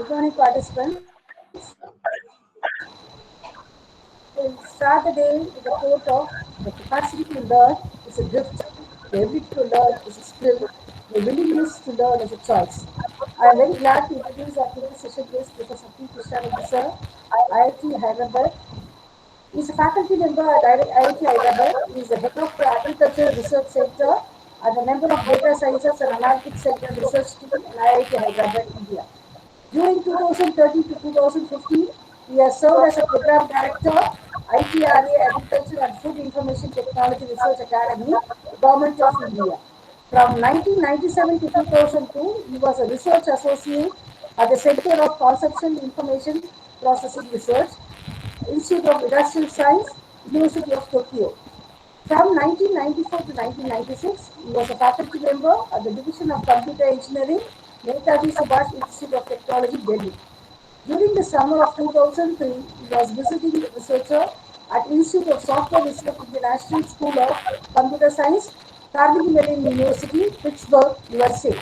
Good morning, participants. We'll start the day with a quote of the capacity to learn is a gift, the ability to learn is a skill, the willingness to learn is a choice. I am very glad to introduce our today's session guest, Professor P. Krishnamurthy sir, IIT Hyderabad. He is a faculty member at IIT Hyderabad. He is the head of the Agriculture Research Center and a member of Data Sciences and Analytics Center Research Team in IIT Hyderabad, India. During 2013 to 2015, he has served as a program director, ITRA Agriculture and Food Information Technology Research Academy, Government of India. From 1997 to 2002, he was a research associate at the Center of Conceptual Information Processing Research, Institute of Industrial Science, University of Tokyo. From 1994 to 1996, he was a faculty member at the Division of Computer Engineering, Netaji Subhash Institute of Technology, Delhi. During the summer of 2003, he was visiting researcher at Institute of Software Research in the National School of Computer Science, Carnegie Mellon University, Pittsburgh, USA.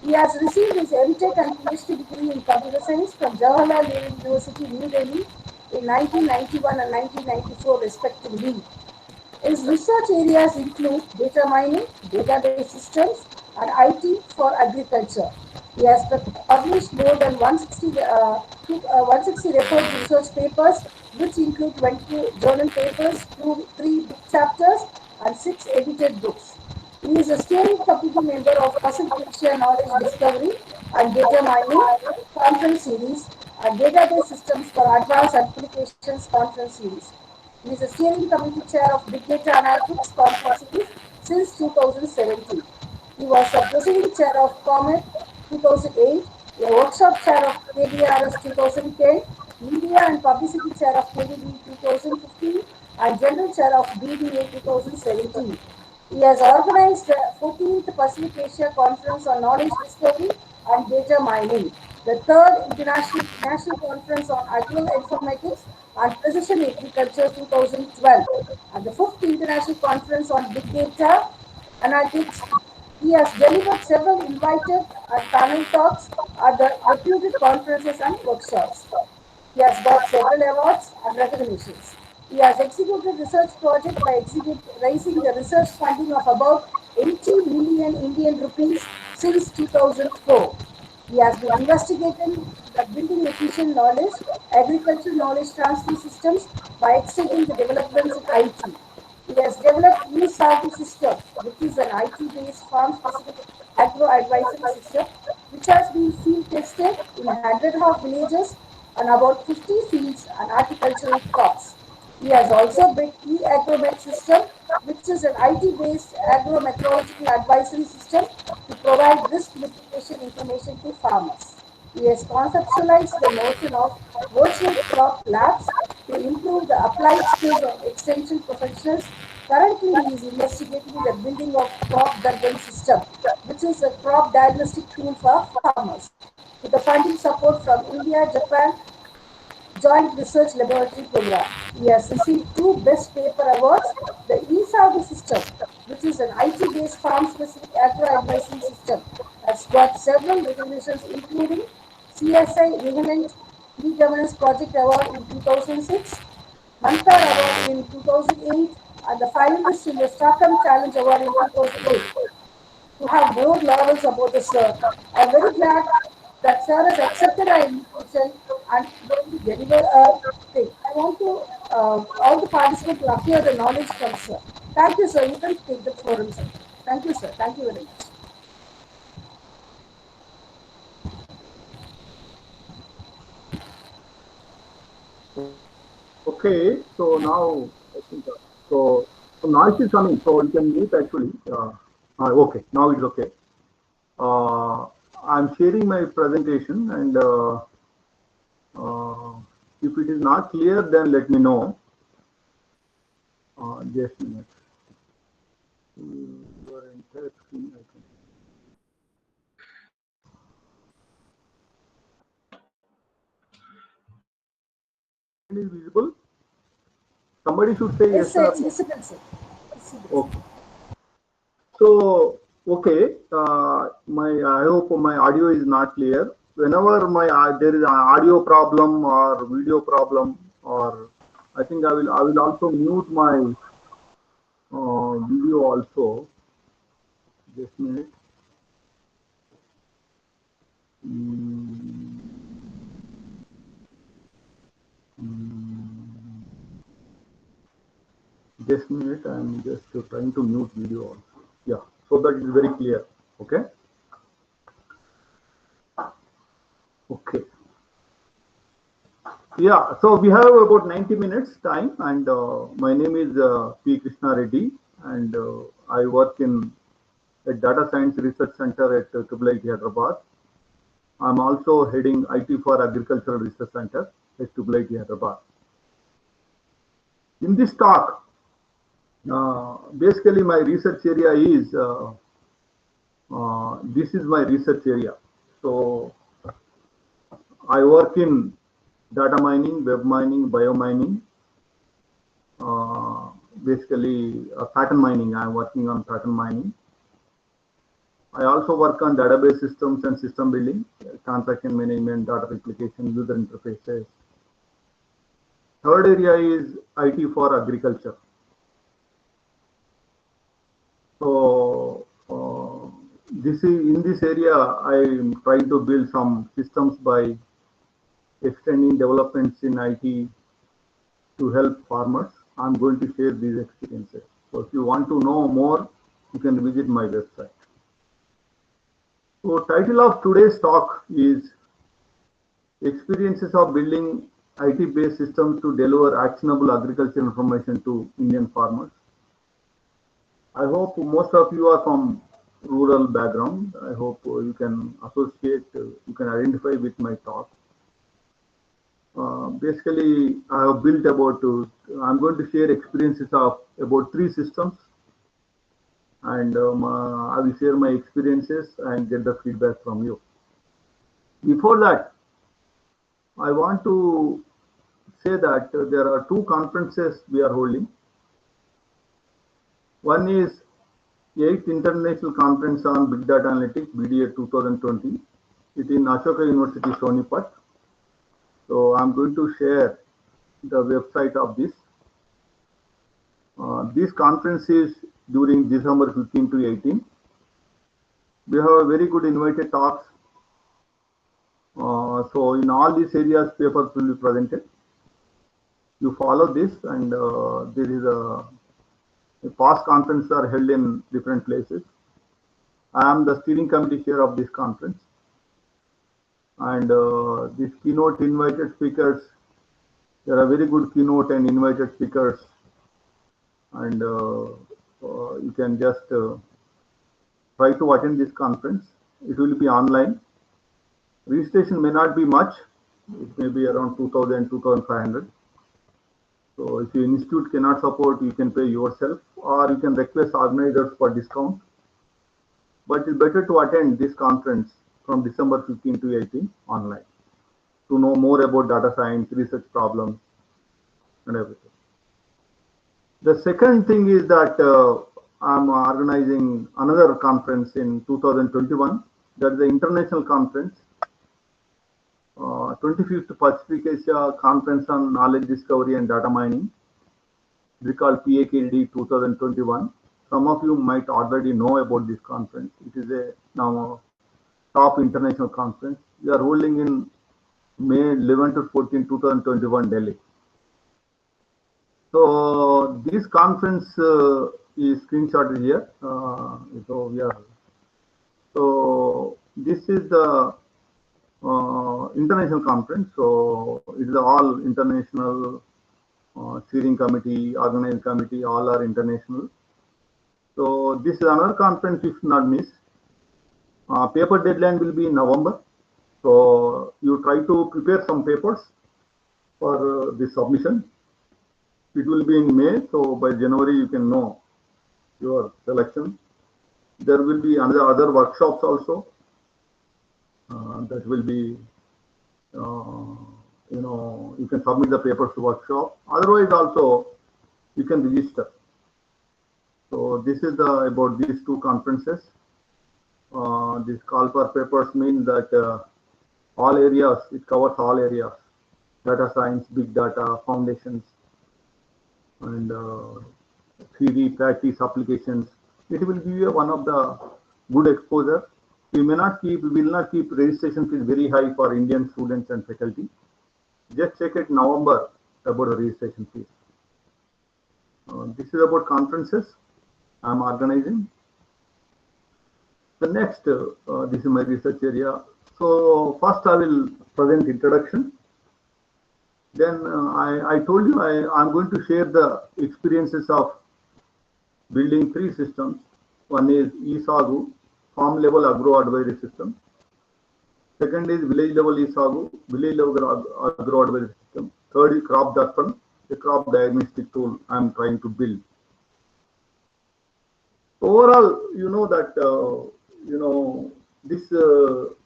He has received his MTech and PhD degree in computer science from Jawaharlal Nehru University, New Delhi in 1991 and 1994 respectively. His research areas include data mining, database systems, and IT for agriculture. He has published more than 160 referred research papers, which include 22 journal papers, 3 book chapters, and 6 edited books. He is a steering committee member of Fossil Future Knowledge Discovery and Data Mining Conference Series and Database Systems for Advanced Applications Conference Series. He is a steering committee chair of Big Data Analytics Conference Series since 2017. He was a presiding chair of COMET 2008, a workshop chair of KBRS 2010, media and publicity chair of KDB 2015, and general chair of BDA 2017. He has organized the 14th Pacific Asia Conference on Knowledge Discovery and Data Mining, the third International National Conference on Agroinformatics and Precision Agriculture 2012, and the fifth International Conference on Big Data Analytics. He has delivered several invited and panel talks at the reputed conferences and workshops. He has got several awards and recognitions. He has executed research project by raising the research funding of about 80 million Indian rupees since 2004. He has been investigating the building efficient knowledge, agricultural knowledge transfer systems by extending the developments in IT. He has developed eSagu system, which is an IT-based farm-specific agro-advisory system, which has been field tested in 100 villages and about 50 fields and horticultural crops. He has also built eAgromet system, which is an IT-based agro-meteorological advisory system to provide risk mitigation information to farmers. He has conceptualized the notion of virtual crop labs to improve the applied skills of extension professionals. Currently, he is investigating the building of crop Garden system, which is a crop diagnostic tool for farmers, with the funding support from India, Japan, Joint Research Laboratory Program. He has received two Best Paper Awards. The eSagu system, which is an IT-based farm-specific agro-advisory system, has got several recognitions, including CSI Revenant E-Governance Project Award in 2006, Mantar Award in 2008, and the finalist in the Stockholm Challenge Award in 2008. To have more laurels about the sir. I am very glad that sir has accepted our invitation and going to deliver a thing. I want to all the participants to appear the knowledge from sir. Thank you, sir. You can take the forum, sir. Thank you, sir. Thank you very much. Okay, so now I think so noise is coming, so you can mute actually. Okay, now it's okay. I'm sharing my presentation, and if it is not clear, then let me know. Just a minute. Your entire screen, I think. Is visible? Somebody should say Yes, yes sir. or It's no. visible, sir. It's visible. Okay. So, okay, I hope my audio is not clear. whenever there is an audio problem or video problem, or I think I will also mute my video also. Just a minute. Mm, mm, just a minute. I'm just trying to mute video also. Yeah, so that is very clear. Okay. Okay. Yeah, so we have about 90 minutes time, and my name is P. Krishna Reddy, and I work in a data science research center at IIIT Hyderabad. I'm also heading IT for Agricultural Research Center at IIIT Hyderabad. In this talk, basically my research area is, this is my research area. So I work in data mining, web mining, biomining, basically pattern mining. I'm working on pattern mining. I also work on database systems and system building, transaction management, data replication, user interfaces. Third area is IT for agriculture. So this is in this area, I'm trying to build some systems by extending developments in IT to help farmers. I'm going to share these experiences. So if you want to know more, you can visit my website. So title of today's talk is Experiences of Building IT-based Systems to Deliver Actionable Agriculture Information to Indian Farmers. I hope most of you are from rural background. I hope you can associate, you can identify with my talk. Basically, I have built about, I'm going to share experiences of about 3 systems, and I will share my experiences and get the feedback from you. Before that, I want to say that there are 2 conferences we are holding. One is 8th International Conference on Big Data Analytics, BDA 2020. It is in Ashoka University, Sonipat. So I'm going to share the website of this. This conference is during December 15 to 18. We have a very good invited talks. So in all these areas, papers will be presented. You follow this, and there is a past conferences are held in different places. I am the steering committee chair of this conference, and these keynote invited speakers, there are very good keynote and invited speakers, and you can just try to attend this conference. It will be online. Registration may not be much. It may be around 2,000, 2,500. So if your institute cannot support, you can pay yourself, or you can request organizers for discount. But it's better to attend this conference from December 15 to 18 online to know more about data science, research problems, and everything. The second thing is that I'm organizing another conference in 2021. That is the international conference, 25th Pacific Asia Conference on Knowledge Discovery and Data Mining. It is called PAKD 2021. Some of you might already know about this conference. It is now a top international conference. We are holding in May 11 to 14, 2021, Delhi. So this conference is screenshotted here. So this is the international conference. So it is all international steering committee, organizing committee, all are international. So this is another conference you should not miss. Paper deadline will be in November. So you try to prepare some papers for the submission. It will be in May. So by January you can know your selection. There will be other workshops also. That will be, you can submit the papers to workshop. Otherwise also you can register. So this is about these 2 conferences. This call for papers means that all areas. It covers all areas: data science, big data, foundations, and theory, practice, applications. It will give you one of the good exposure. We will not keep registration fees very high for Indian students and faculty. Just check it November about the registration fees. This is about conferences I'm organizing. The next, this is my research area. So first I will present introduction. Then I told you I'm going to share the experiences of building three systems. One is ESAGU, farm level agro advisory system. Second is village level ESAGU, village level agro advisory system. Third is crop darpan, the crop diagnostic tool I'm trying to build. Overall, you know that this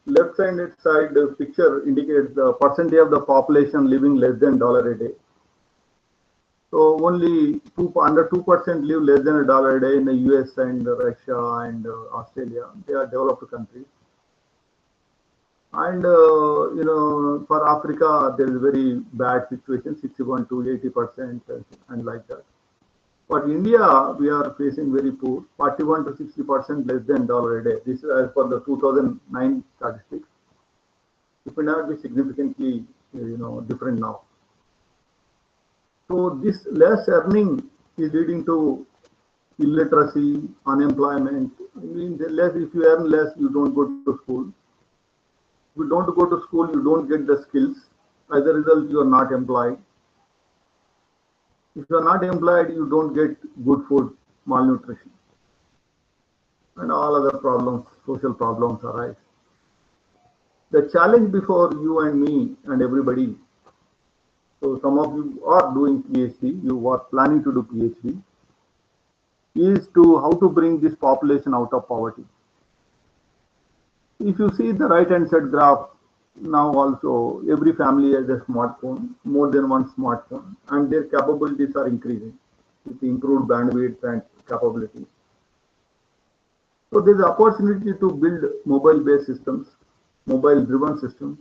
left-handed side picture indicates the percentage of the population living less than $1 a day. So only under 2% live less than $1 a day in the US and Russia and Australia. They are developed countries. And for Africa, there is very bad situation, 61 to 80% and like that. But India, we are facing very poor, 41 to 60% less than $1 a day. This is as per the 2009 statistics. It may not be significantly, different now. So this less earning is leading to illiteracy, unemployment. I mean, if you earn less, you don't go to school. If you don't go to school, you don't get the skills. As a result, you are not employed. If you are not employed, you don't get good food, malnutrition, and all other problems, social problems arise. The challenge before you and me and everybody, so some of you are doing PhD, you are planning to do PhD, is to how to bring this population out of poverty. If you see the right-hand side graph, now also every family has a smartphone, more than one smartphone, and their capabilities are increasing with improved bandwidth and capabilities. So there's opportunity to build mobile-based systems, mobile-driven systems,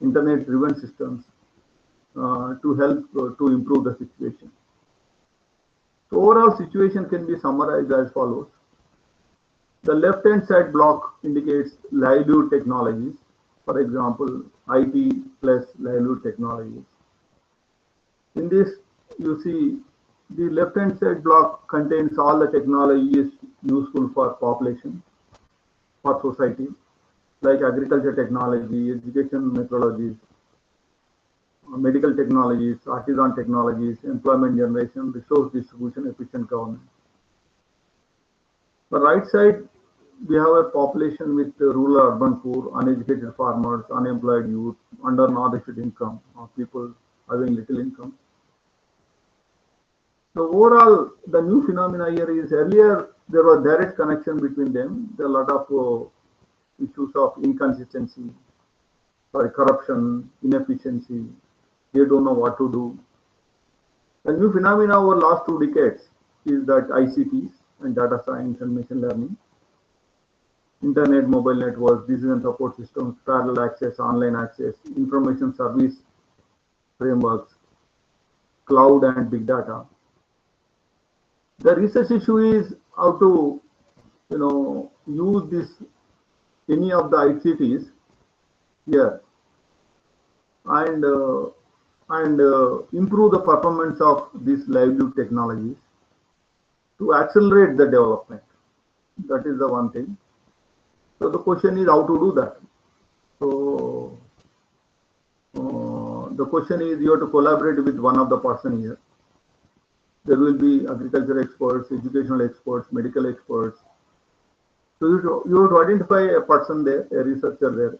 internet-driven systems to help to improve the situation. So overall situation can be summarized as follows. The left-hand side block indicates livelihood technologies. For example, IT plus livelihood technologies. In this, you see the left-hand side block contains all the technologies useful for population, for society, like agriculture technology, education methodologies, medical technologies, artisan technologies, employment generation, resource distribution, efficient government. The right side, we have a population with rural, urban poor, uneducated farmers, unemployed youth, under-nourished income, or people having little income. So overall, the new phenomena here is earlier there was direct connection between them. There are a lot of issues of inconsistency, corruption, inefficiency. They don't know what to do. The new phenomena over last 2 decades is that ICTs and data science and machine learning, internet, mobile networks, decision support systems, parallel access, online access, information service frameworks, cloud and big data. The research issue is how to, use this any of the ICTs here and improve the performance of these livelihood technologies to accelerate the development. That is the one thing. So the question is how to do that. So the question is you have to collaborate with one of the person here. There will be agriculture experts, educational experts, medical experts. So you have to identify a person there, a researcher there.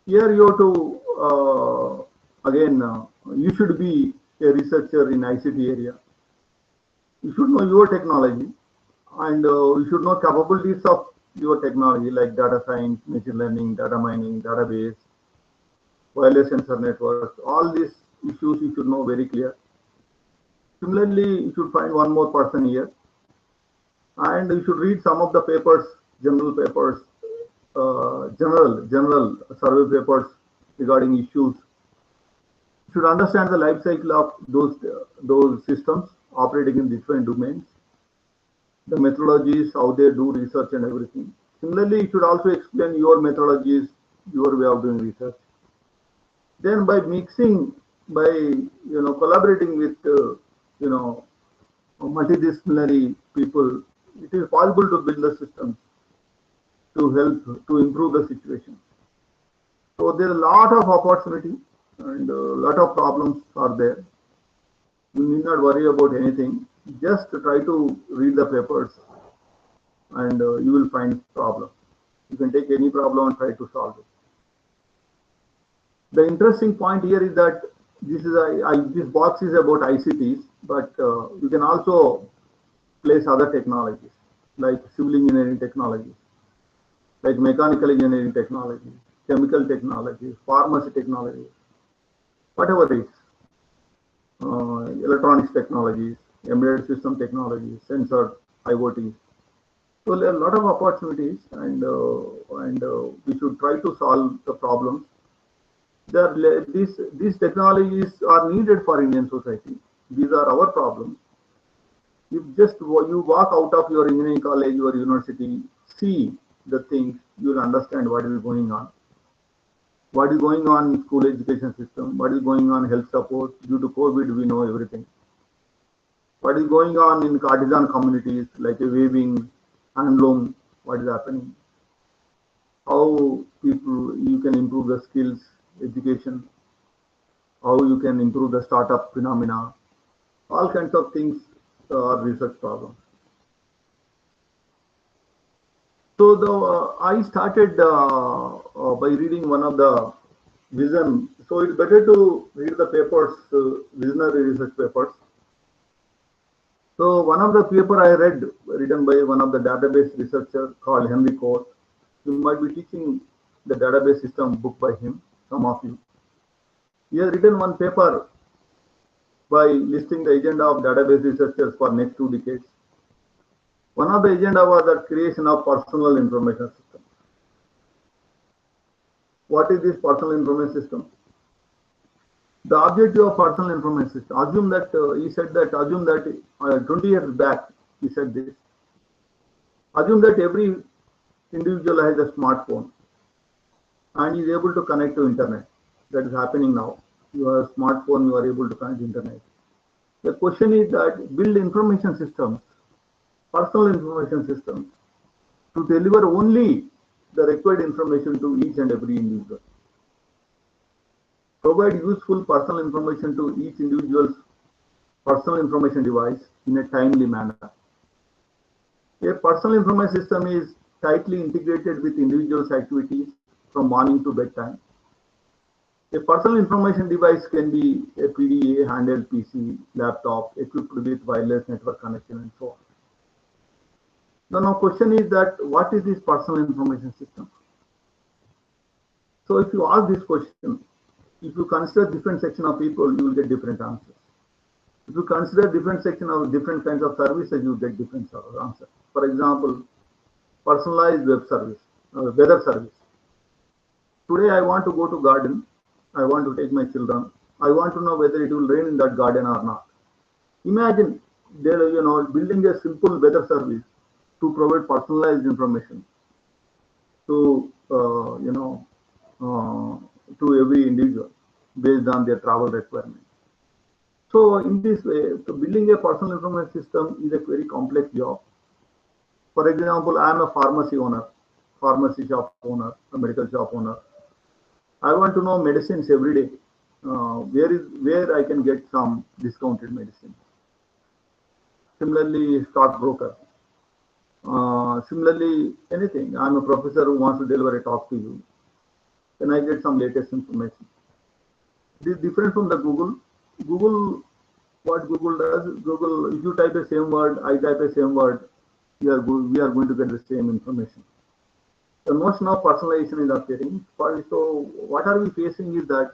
Here you have to, you should be a researcher in ICT area. You should know your technology and you should know capabilities of your technology like data science, machine learning, data mining, database, wireless sensor networks. All these issues you should know very clear. Similarly, you should find one more person here and you should read some of the papers, general papers general survey papers regarding issues. You should understand the life cycle of those systems operating in different domains, the methodologies, how they do research and everything. Similarly, you should also explain your methodologies, your way of doing research. Then by mixing, by collaborating with multidisciplinary people, it is possible to build the systems to help to improve the situation. So there is a lot of opportunity and a lot of problems are there. You need not worry about anything. Just try to read the papers and you will find problem. You can take any problem and try to solve it. The interesting point here is that this box is about ICTs, but you can also place other technologies like civil engineering technologies, like mechanical engineering technology, chemical technology, pharmacy technology, whatever it is, electronics technologies, embedded system technologies, sensor, IoT. So there are a lot of opportunities, and we should try to solve the problems. These technologies are needed for Indian society. These are our problems. If just you walk out of your engineering college or university, see the things, you will understand what is going on. What is going on in school education system? What is going on health support? Due to COVID, we know everything. What is going on in artisan communities like weaving, handloom? What is happening? How you can improve the skills, education? How you can improve the startup phenomena? All kinds of things are research problems. So I started by reading one of the vision. So it's better to read the papers, visionary research papers. So one of the paper I read, written by one of the database researcher called Henry Court. You might be teaching the database system book by him, some of you. He has written one paper by listing the agenda of database researchers for next 2 decades. One of the agenda was the creation of personal information system. What is this personal information system? The objective of personal information system. Assume that he said that. Assume that 20 years back he said this. Assume that every individual has a smartphone and is able to connect to internet. That is happening now. You have a smartphone, you are able to connect to internet. The question is that build information systems, personal information systems, to deliver only the required information to each and every individual. Provide useful personal information to each individual's personal information device in a timely manner. A personal information system is tightly integrated with individuals' activities from morning to bedtime. A personal information device can be a PDA, handheld PC, laptop, equipped with wireless network connection, and so on. Now, question is that what is this personal information system? So, if you ask this question, if you consider different section of people, you will get different answers. If you consider different section of different kinds of services, you will get different answers. For example, personalized web service, weather service. Today, I want to go to garden. I want to take my children. I want to know whether it will rain in that garden or not. Imagine there, building a simple weather service to provide personalized information to to every individual based on their travel requirements. So in this way, so building a personal information system is a very complex job. For example, I am a pharmacy owner, pharmacy shop owner, a medical shop owner. I want to know medicines every day. Where I can get some discounted medicine. Similarly, stockbroker. Similarly, anything. I'm a professor who wants to deliver a talk to you. Then I get some latest information. This is different from the Google. Google, what Google does, Google, if you type the same word, I type the same word, we are going to get the same information. The notion of personalization is appearing. So what are we facing is that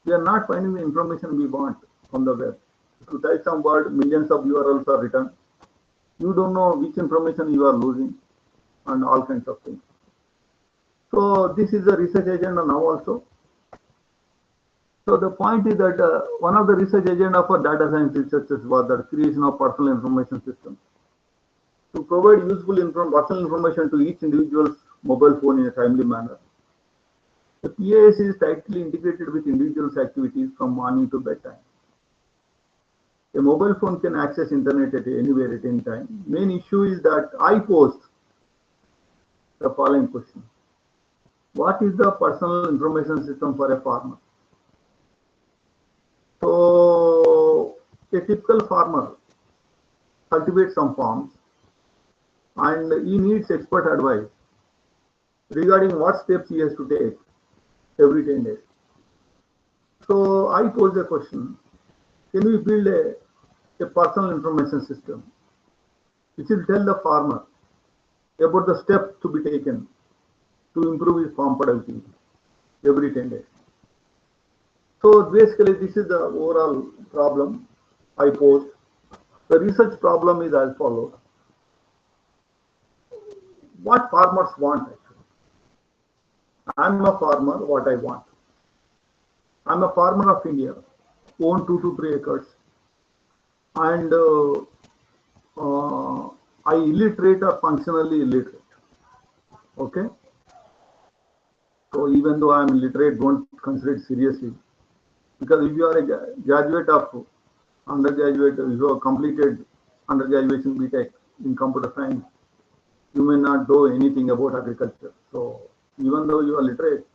we are not finding the information we want from the web. If you type some word, millions of URLs are written. You don't know which information you are losing and all kinds of things. So this is the research agenda now also. So the point is that one of the research agenda for data science researchers was the creation of personal information systems to provide useful personal information to each individual's mobile phone in a timely manner. The PAS is tightly integrated with individuals' activities from morning to bedtime. A mobile phone can access internet at anywhere at any time. Main issue is that I post the following question. What is the personal information system for a farmer? So a typical farmer cultivates some farms and he needs expert advice regarding what steps he has to take every 10 days. So I pose a question, can we build a personal information system which will tell the farmer about the steps to be taken to improve his farm productivity every 10 days? So basically this is the overall problem I posed. The research problem is as follows. What farmers want actually? I'm a farmer, what I want. I'm a farmer of India, own 2 to 3 acres, and I illiterate or functionally illiterate. Okay. So even though I'm illiterate, don't consider it seriously. Because if you are a graduate of undergraduate, if you have completed undergraduation BTech in computer science, you may not know anything about agriculture. So even though you are literate,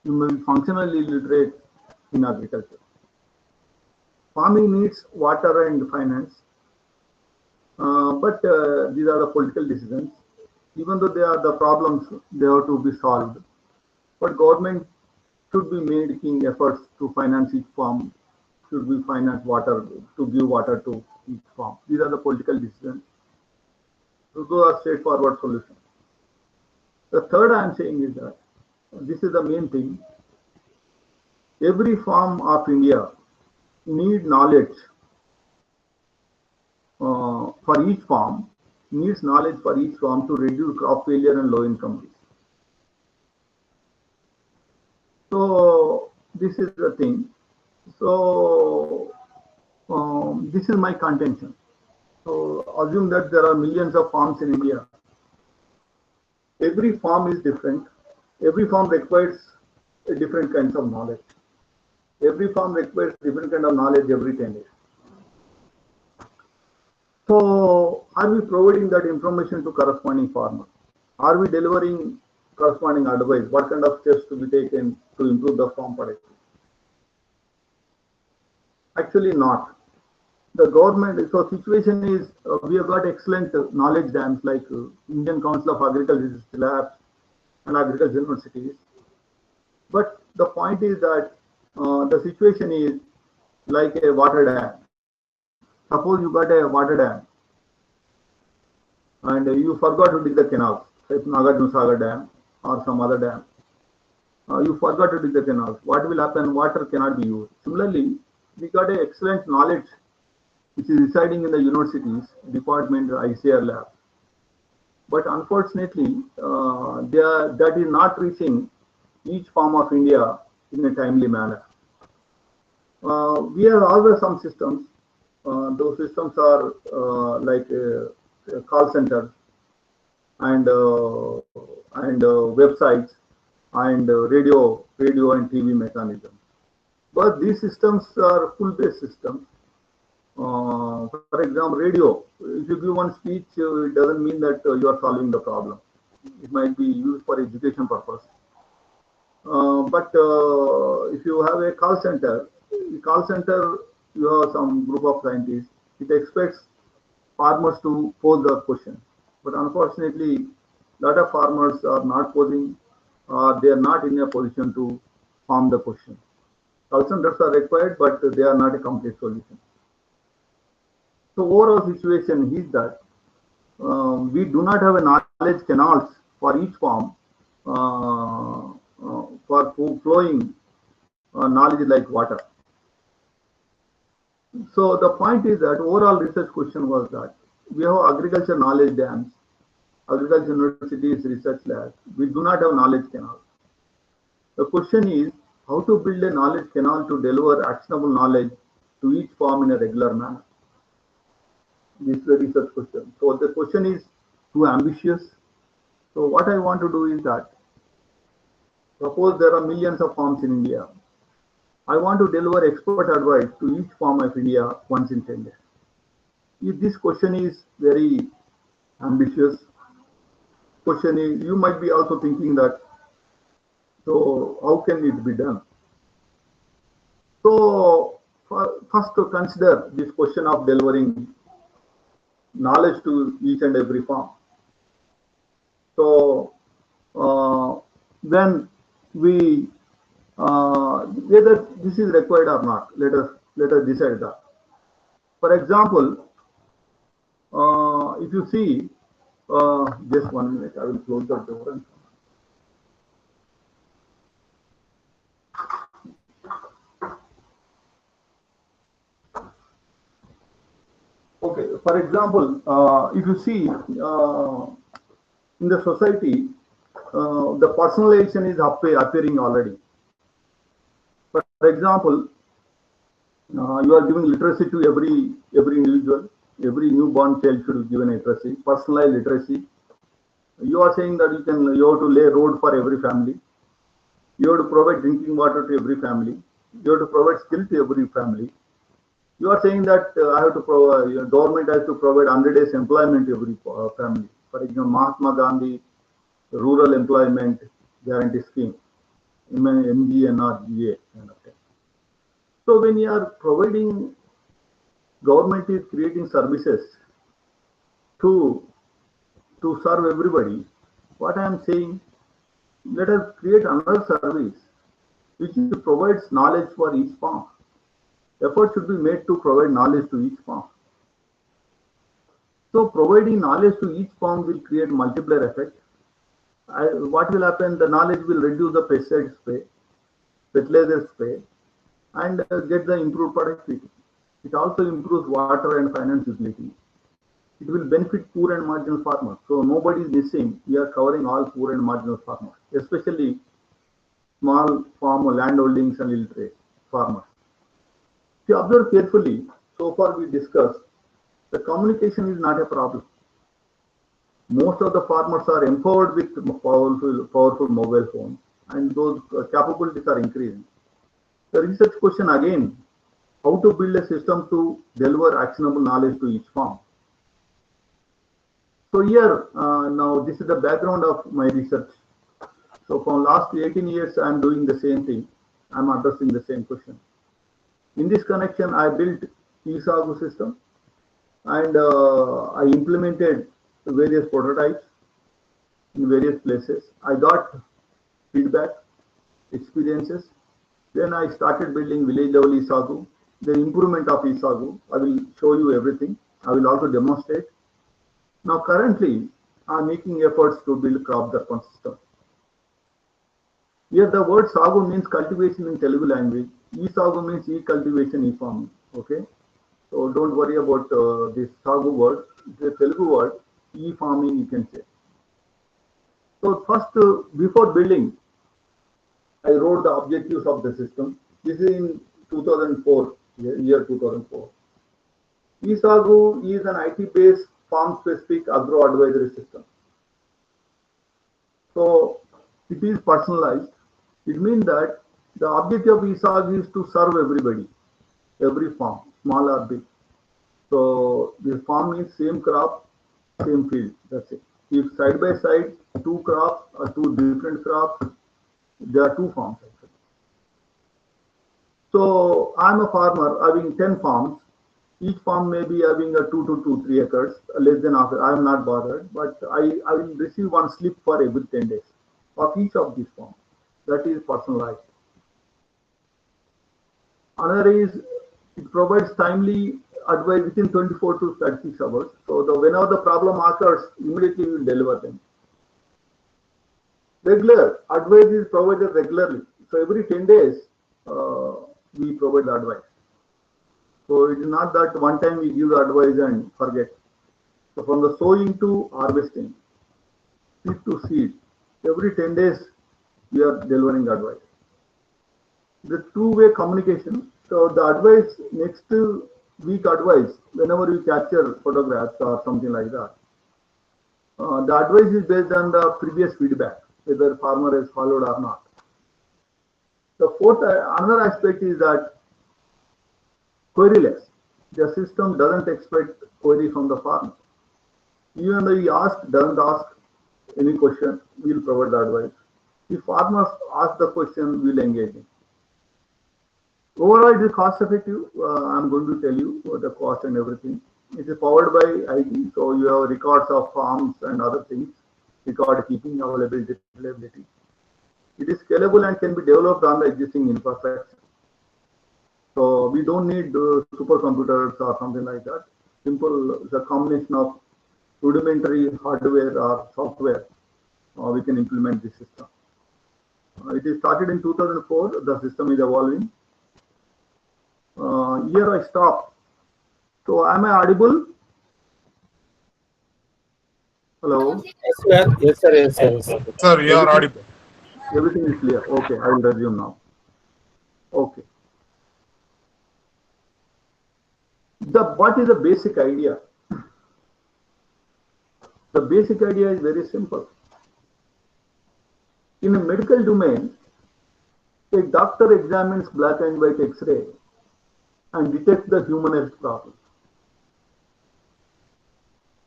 you may be functionally literate in agriculture. Farming needs water and finance, but these are the political decisions. Even though they are the problems, they have to be solved. But government should be making efforts to finance each farm, should be finance water, to give water to each farm. These are the political decisions. So those are straightforward solutions. The third I am saying is that this is the main thing. Every farm of India need knowledge for each farm, needs knowledge for each farm to reduce crop failure and low income risk. So this is the thing. So this is my contention. So assume that there are millions of farms in India. Every farm is different. Every farm requires a different kinds of knowledge. Every farm requires different kind of knowledge every 10 days. So are we providing that information to corresponding farmers? Are we delivering corresponding advice? What kind of steps to be taken to improve the farm productivity? Actually not. The government, so situation is, we have got excellent knowledge dams like Indian Council of Agriculture Labs and agriculture universities. But the point is that the situation is like a water dam. Suppose you got a water dam and you forgot to dig the canals, like Nagarjuna Sagar Dam or some other dam. You forgot to dig the canals. What will happen? Water cannot be used. Similarly, we got an excellent knowledge which is residing in the universities, department, ICR lab. But unfortunately, that is not reaching each farm of India in a timely manner. We have always some systems. Those systems are like a call center and websites and radio and TV mechanisms. But these systems are full-based systems. For example, radio. If you give one speech, it doesn't mean that you are solving the problem. It might be used for education purpose. But if you have a call center, you have some group of scientists. It expects farmers to pose the question. But unfortunately, a lot of farmers are not posing, they are not in a position to form the question. Call centers are required, but they are not a complete solution. So overall situation is that we do not have a knowledge canals for each farm for flowing knowledge like water. So the point is that overall research question was that we have agriculture knowledge dams agriculture universities, research labs. We do not have knowledge canal. The question is how to build a knowledge canal to deliver actionable knowledge to each farm in a regular manner. This is the research question. So the question is too ambitious. So what I want to do is that suppose there are millions of farms in India. I want to deliver expert advice to each farm of India once in 10 days. If this question is very ambitious, question is you might be also thinking that so how can it be done? So first to consider this question of delivering knowledge to each and every farm. So when we whether this is required or not, let us decide that. For example, if you see, just 1 minute, I will close the door. Okay, for example, if you see in the society, the personalization is appearing already. For example, you are giving literacy to every individual. Every newborn child should be given literacy, personalized literacy. You are saying that you have to lay road for every family. You have to provide drinking water to every family. You have to provide skill to every family. You are saying that I have to provide, government has to provide 100 days employment to every family. For example, Mahatma Gandhi Rural Employment Guarantee Scheme, MGNRGA kind of thing. So when you are providing, government is creating services to serve everybody. What I am saying, let us create another service which provides knowledge for each farm. Effort should be made to provide knowledge to each farm. So providing knowledge to each farm will create multiplier effect. What will happen? The knowledge will reduce the pesticide spray, fertilizer spray, and get the improved productivity. It also improves water and finance utility. It will benefit poor and marginal farmers. So nobody is missing. We are covering all poor and marginal farmers, especially small farm landholdings and illiterate farmers. If you observe carefully, so far we discussed, the communication is not a problem. Most of the farmers are empowered with powerful mobile phones, and those capabilities are increasing. The research question again, how to build a system to deliver actionable knowledge to each farm. So here, now this is the background of my research. So for last 18 years, I am doing the same thing. I am addressing the same question. In this connection, I built eSagu system, and I implemented various prototypes in various places. I got feedback, experiences. Then I started building village level eSagu, the improvement of eSagu. I will show you everything. I will also demonstrate. Now currently, I am making efforts to build crop darpan system. Here the word Sagu means cultivation in Telugu language. eSagu means e-cultivation, e-farming. Okay. So don't worry about this Sagu word. It's a Telugu word. E-farming you can say. So first, before building, I wrote the objectives of the system. This is in 2004, year 2004. eSagu is an IT-based farm-specific agro-advisory system. So it is personalized. It means that the objective of eSagu is to serve everybody, every farm, small or big. So the farm means same crop, same field. That's it. If side by side, two crops or two different crops, there are two farms actually. So I'm a farmer having 10 farms. Each farm may be having a 2 to 3 acres, less than half. I'm not bothered, but I will receive one slip for every 10 days of each of these farms. That is personalized. Another is it provides timely advice within 24 to 36 hours. So whenever the problem occurs, immediately we will deliver them. Regular advice is provided regularly. So every 10 days, we provide the advice. So it is not that one time we give the advice and forget. So from the sowing to harvesting, seat to seat. Every 10 days, we are delivering advice. The two-way communication. So the advice, next week advice, whenever you capture photographs or something like that, the advice is based on the previous feedback, whether farmer has followed or not. The fourth, another aspect is that queryless. The system doesn't expect query from the farmer. Even though he doesn't ask any question, we'll provide the advice. If farmers ask the question, we'll engage him. Overall, it is cost effective. I'm going to tell you the cost and everything. It is powered by IT, so you have records of farms and other things, record keeping, availability, reliability. It is scalable and can be developed on the existing infrastructure. So we don't need supercomputers or something like that. Simple, the combination of rudimentary hardware or software, we can implement this system. It is started in 2004. The system is evolving. Here I stop. So am I audible? Hello? Yes, sir. Yes, sir. Yes, sir. Yes, sir. Sir, you are audible. Everything is clear. Okay, I will resume now. Okay. What is the basic idea? The basic idea is very simple. In a medical domain, a doctor examines black and white X-ray and detects the human health problem.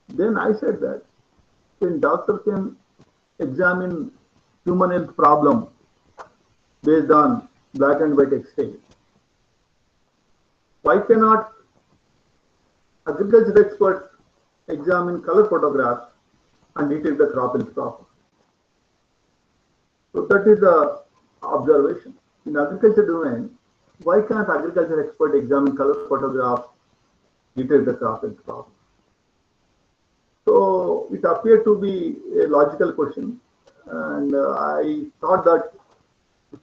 Then I said that when doctor can examine human health problem based on black and white X-ray, why cannot agriculture expert examine color photographs and detect the crop health problem? So that is the observation. In agriculture domain, why can't agriculture expert examine color photographs, detect the crop health problem? So it appeared to be a logical question, and I thought that,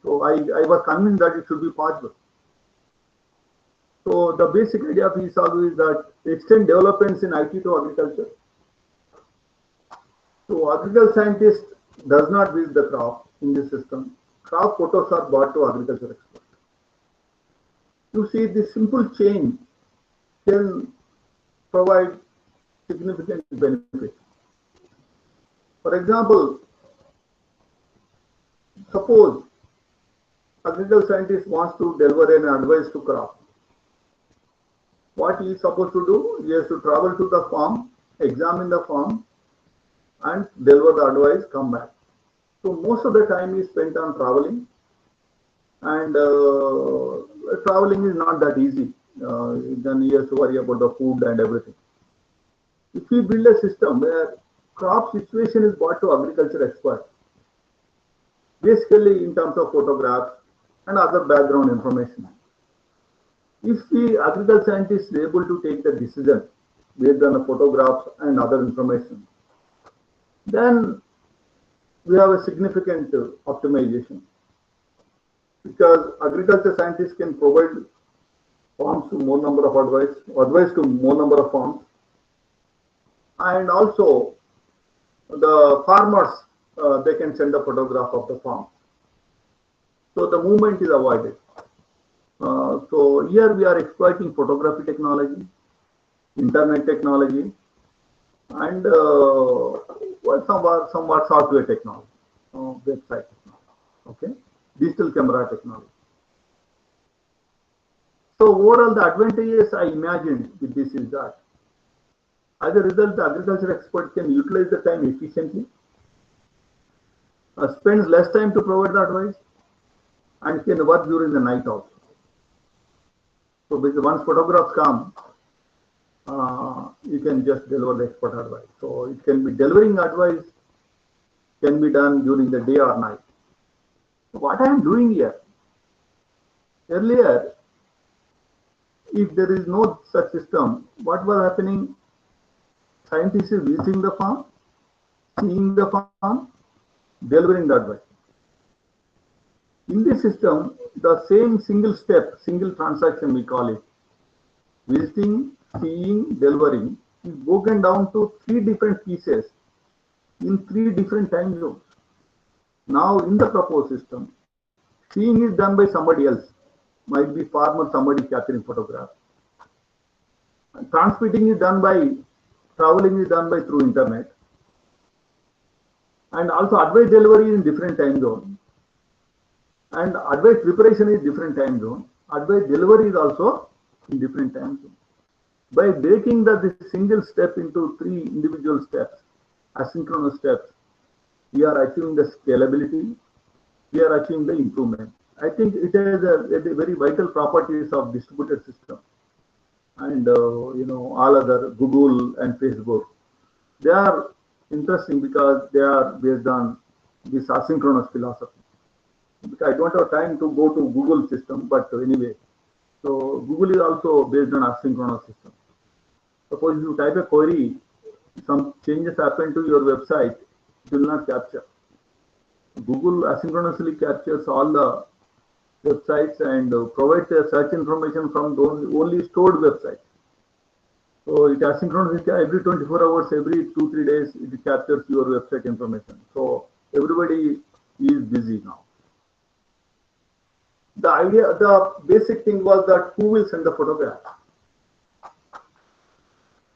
so I was convinced that it should be possible. So the basic idea of ESAGU is that extend developments in IT to agriculture. So agriculture scientist does not visit the crop in this system. Crop photos are brought to agriculture expert. You see, this simple change can provide significant benefit. For example, suppose agriculture scientist wants to deliver an advice to crop. What he is supposed to do? He has to travel to the farm, examine the farm, and deliver the advice, come back. So most of the time is spent on traveling, and traveling is not that easy. Then he has to worry about the food and everything. If we build a system where crop situation is brought to agriculture expert, basically in terms of photographs and other background information, if the agriculture scientist is able to take the decision based on the photographs and other information, then we have a significant optimization, because agriculture scientists can provide farms to more number of advice to more number of farms, and also the farmers, they can send a photograph of the farm. So the movement is avoided. So here we are exploiting photography technology, internet technology, and somewhat software technology, website technology, okay, digital camera technology. So overall, the advantages I imagined with this is that as a result, the agriculture expert can utilize the time efficiently, spends less time to provide the advice, and can work during the night also. So once photographs come, you can just deliver the expert advice. So it can be delivering advice, can be done during the day or night. So what I am doing here, earlier, if there is no such system, what was happening? Scientists is visiting the farm, seeing the farm, delivering the advice. In this system, the same single step, single transaction we call it, visiting, seeing, delivering, is broken down to 3 different pieces in 3 different time zones. Now in the proposed system, seeing is done by somebody else, might be farmer, somebody capturing photograph. Transmitting is done by, traveling is done by through internet. And also advice delivery is in different time zone. And advice preparation is different time zone. Advice delivery is also in different time zone. By breaking this single step into 3 individual steps, asynchronous steps, we are achieving the scalability, we are achieving the improvement. I think it has a very vital properties of distributed system. And all other Google and Facebook, they are interesting because they are based on this asynchronous philosophy. Because I don't have time to go to Google system, but anyway, so Google is also based on asynchronous system. Suppose you type a query, some changes happen to your website, it will not capture. Google asynchronously captures all the websites and provides the search information from the only stored website. So it asynchronously every 24 hours, every 2-3 days, it captures your website information. So everybody is busy now. The idea, the basic thing was that who will send the photograph?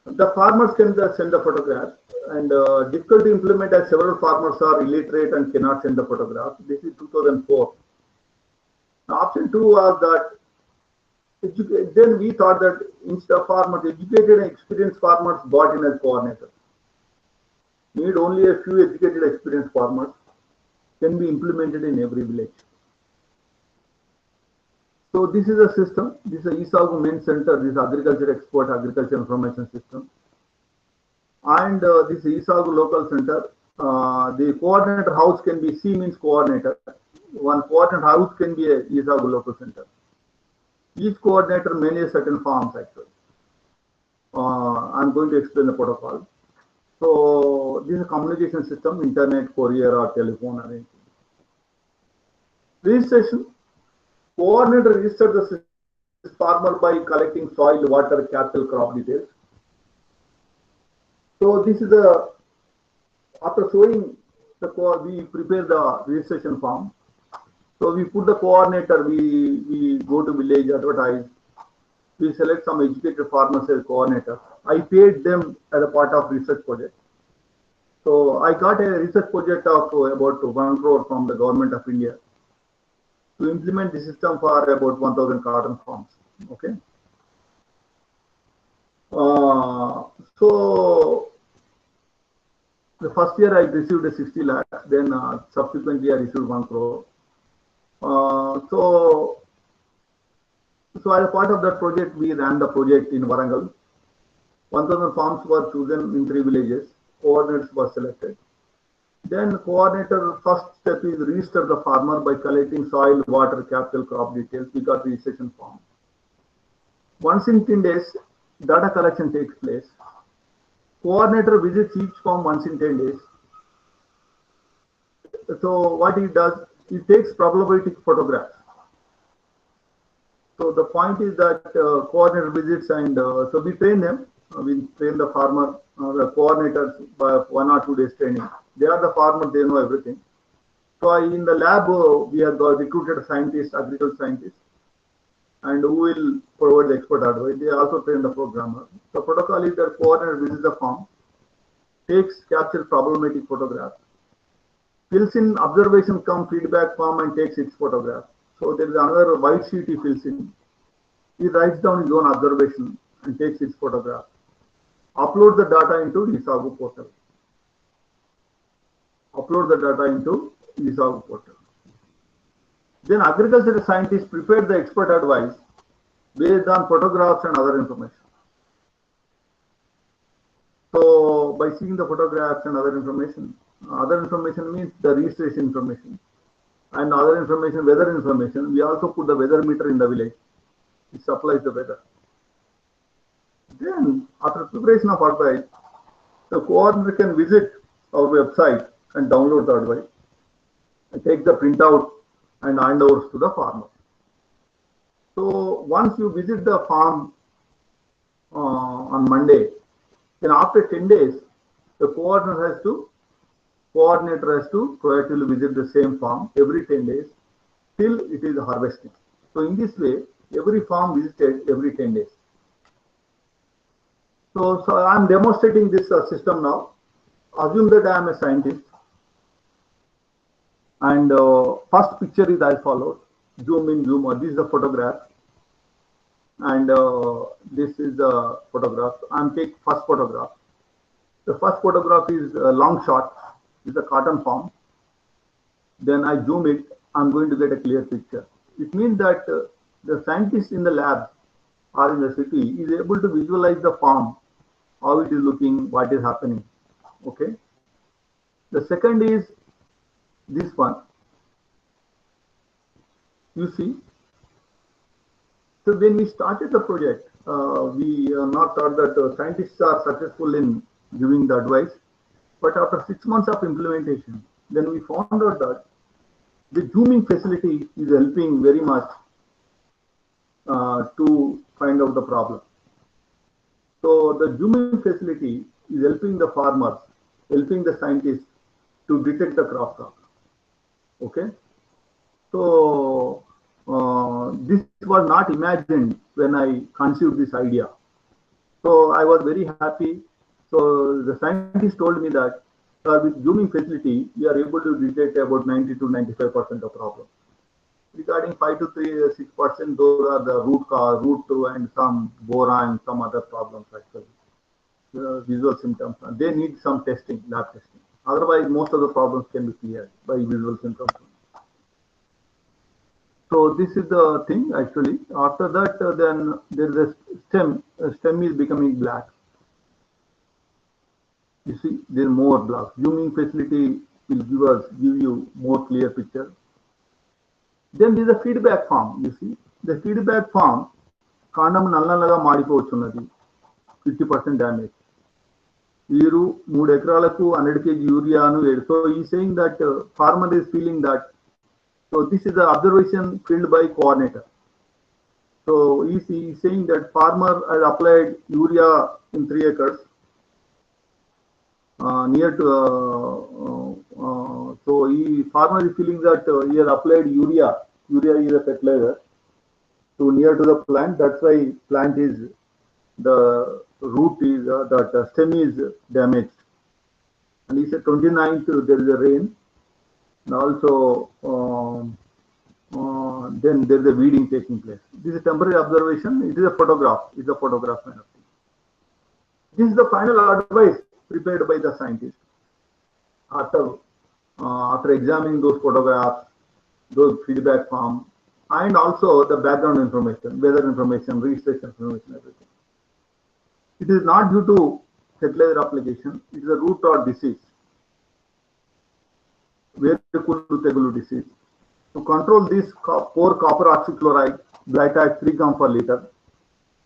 The farmers can send the photograph, and difficult to implement as several farmers are illiterate and cannot send the photograph. This is 2004. Option 2 was that then we thought that instead of farmers, educated and experienced farmers brought in as coordinators. Need only a few educated, experienced farmers can be implemented in every village. So this is a system. This is a ESAGU main center. This is agriculture export, agriculture information system, and this ESAGU local center. The coordinator house can be C means coordinator. One coordinator house can be a ESAGU local center. Each coordinator manages certain farms actually. I'm going to explain the protocol. So this is a communication system, internet, courier or telephone or anything. Registration. Coordinator registers the farmer by collecting soil, water, capital, crop details. So this is after showing we prepare the registration form. So we put the coordinator, we go to village, advertise, we select some educated farmers as coordinator. I paid them as a part of research project. So I got a research project of about 1 crore from the government of India to implement the system for about 1,000 cotton farms. Okay. So the first year I received a 60 lakhs, then subsequently I received 1 crore. So as a part of that project, we ran the project in Warangal. 1,000 farms were chosen in 3 villages. Coordinators were selected. Then coordinator first step is register the farmer by collecting soil, water, capital, crop details. We got registration form. Once in 10 days, data collection takes place. Coordinator visits each farm once in 10 days. So what he does, he takes probabilistic photographs. So the point is that coordinator visits and so we train them. We train the farmer, the coordinators by 1 or 2 days training. They are the farmers, they know everything. So in the lab, we have recruited scientists, agricultural scientists, and who will provide the expert advice. They also train the programmer. The protocol is that coordinator visits the farm, captures problematic photograph, fills in observation cum feedback form and takes its photograph. So there is another white sheet he fills in. He writes down his own observation and takes its photograph. Upload the data into ESAGU portal. Then agricultural scientists prepare the expert advice based on photographs and other information. So by seeing the photographs and other information means the registration information and other information, weather information. We also put the weather meter in the village. It supplies the weather. Then after preparation of advice, the coordinator can visit our website and download the advice, and take the printout and hand over to the farmer. So once you visit the farm on Monday, then after 10 days, the coordinator has to coordinator has to proactively visit the same farm every 10 days till it is harvested. So in this way, every farm visited every 10 days. So I'm demonstrating this system now. Assume that I am a scientist, and first picture is as follows. Zoom in, zoom out. This is a photograph, and this is the photograph. I'm taking first photograph. The first photograph is a long shot. It's a cotton farm. Then I zoom it. I'm going to get a clear picture. It means that the scientist in the lab or in the city is able to visualize the farm, how it is looking, what is happening. Okay. The second is this one. You see. So when we started the project, we not thought that scientists are successful in giving the advice. But after 6 months of implementation, then we found out that the zooming facility is helping very much to find out the problem. So the zooming facility is helping the farmers, helping the scientists to detect the crop top. Okay. So this was not imagined when I conceived this idea. So I was very happy. So the scientist told me that with zooming facility, we are able to detect about 90 to 95% of problems. Regarding 5 to 6%, those are the root cause, root to, and some boron, some other problems actually. The visual symptoms. They need some testing, lab testing. Otherwise, most of the problems can be cleared by visual symptoms. So this is the thing actually. After that, then there is a stem. A stem is becoming black. You see, there are more blocks. Zooming facility will give you more clear picture. Then there is a feedback form. You see, the feedback form, కాండం నల్లగా మాడిపోతున్నది, 50% damage. వీరు 3 ఎకరాలకు 100 kg యూరియాను. So he is saying that farmer is feeling that. So this is the observation filled by coordinator. So he is saying that farmer has applied urea in 3 acres. Near to so farmer is feeling that he has applied urea. Urea is a fertilizer to near to the plant. That's why plant is the root is that stem is damaged. And he said 29th there is a rain, and also then there is a weeding taking place. This is a temporary observation. It is a photograph. It's a photograph kind of thing. This is the final advice prepared by the scientist after examining those photographs, those feedback form, and also the background information, weather information, registration information, everything. It is not due to fertilizer application. It is a root or disease, Veerukulu Tegulu disease. To control this, pour copper oxychloride, Blytag 3 gram per liter,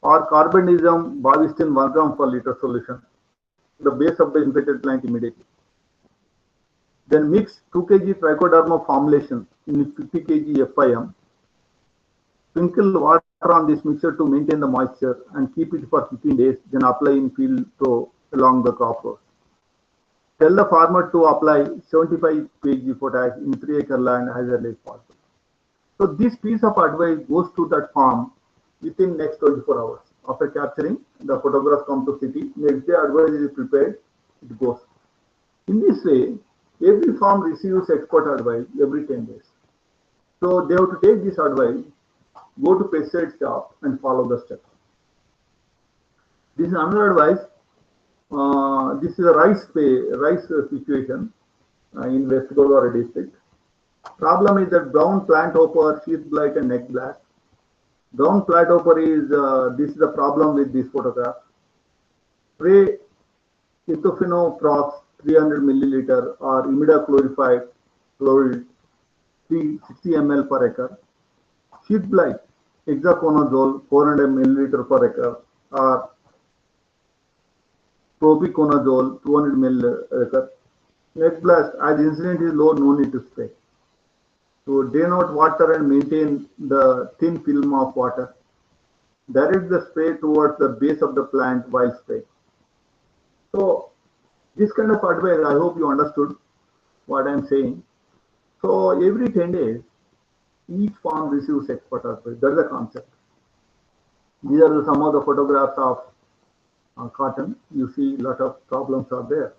or carbendazim Bavustin 1 gram per liter solution, the base of the infected plant immediately. Then mix 2 kg trichoderma formulation in 50 kg FIM. Sprinkle water on this mixture to maintain the moisture and keep it for 15 days. Then apply in field throw along the crop rows. Tell the farmer to apply 75 kg potash in 3 acre land as early as possible. So this piece of advice goes to that farm within next 24 hours. After capturing, the photographs come to city. Next day advice is prepared, it goes. In this way, every farm receives expert advice every 10 days. So they have to take this advice, go to pesticide shop and follow the steps. This is another advice. This is a rice situation in West Godavari district. Problem is that brown plant hopper, sheath blight and neck blast. Brown plant hopper is, this is the problem with this photograph. Spray Ethofenoprox 300 milliliter or imidaclorified chlorid 360 ml per acre. Sheath blight, hexaconazole 400 milliliter per acre or propiconazole 200 ml acre. Neck blast, as incident is low, no need to spray. So drain out water and maintain the thin film of water. Direct the spray towards the base of the plant while spraying. So this kind of advice, I hope you understood. what I'm saying. So every 10 days, each farm receives expert advice. That's the concept. These are some of the photographs of cotton. You see, a lot of problems are there.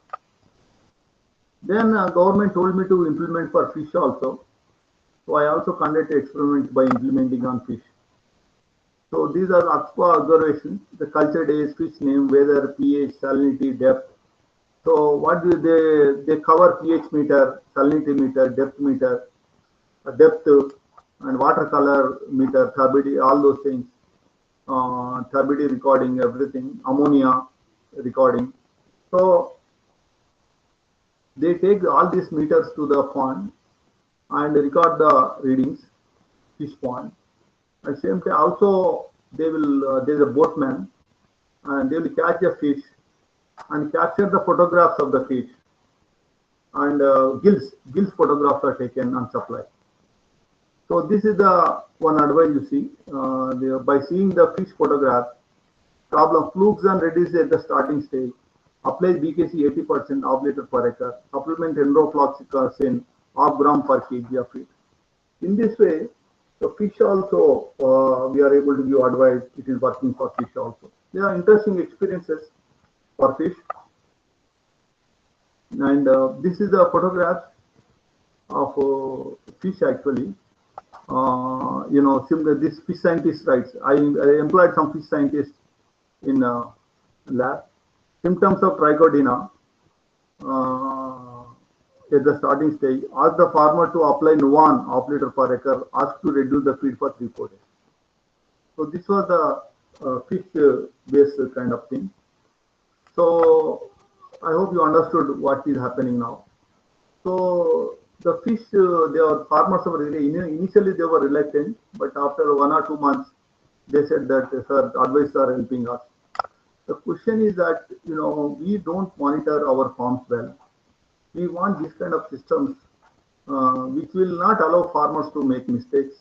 Then government told me to implement for fish also. So I also conducted experiments by implementing on fish. So these are AQUA observations. The culture days, fish name, weather, pH, salinity, depth. So what do they cover pH meter, salinity meter, depth and water color meter, turbidity, all those things. Turbidity recording, everything, ammonia recording. So they take all these meters to the pond and record the readings, fish pond. At the same time, also they will there's a boatman and they will catch a fish and capture the photographs of the fish and gills photographs are taken and supplied. So this is the one advice you see by seeing the fish photograph. Problem flukes and reduce at the starting stage. Apply BKC 80% of liter per acre. Supplement enrofloxacin half gram per kg of feed. In this way, the fish also we are able to give advice. It is working for fish also. There are interesting experiences for fish. And this is a photograph of fish actually. Similar this fish scientist writes. I employed some fish scientists in lab. Symptoms of trichodina at the starting stage. Ask the farmer to apply Nuvan half liter per acre. Ask to reduce the feed for 3-4 days. So this was the fish-based kind of thing. So I hope you understood what is happening now. So the fish, farmers were really, initially they were reluctant, but after 1 or 2 months, they said that sir, advice are helping us. The question is that we don't monitor our farms well. We want this kind of systems which will not allow farmers to make mistakes.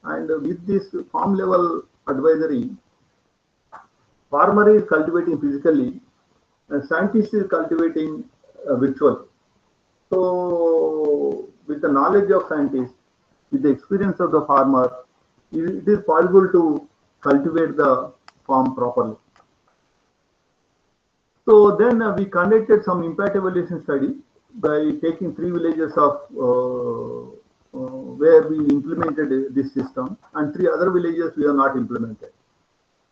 And with this farm level advisory, farmer is cultivating physically, and scientist is cultivating virtually. So with the knowledge of scientists, with the experience of the farmer, it is possible to cultivate the farm properly. So then we conducted some impact evaluation study by taking 3 villages of where we implemented this system and 3 other villages we have not implemented.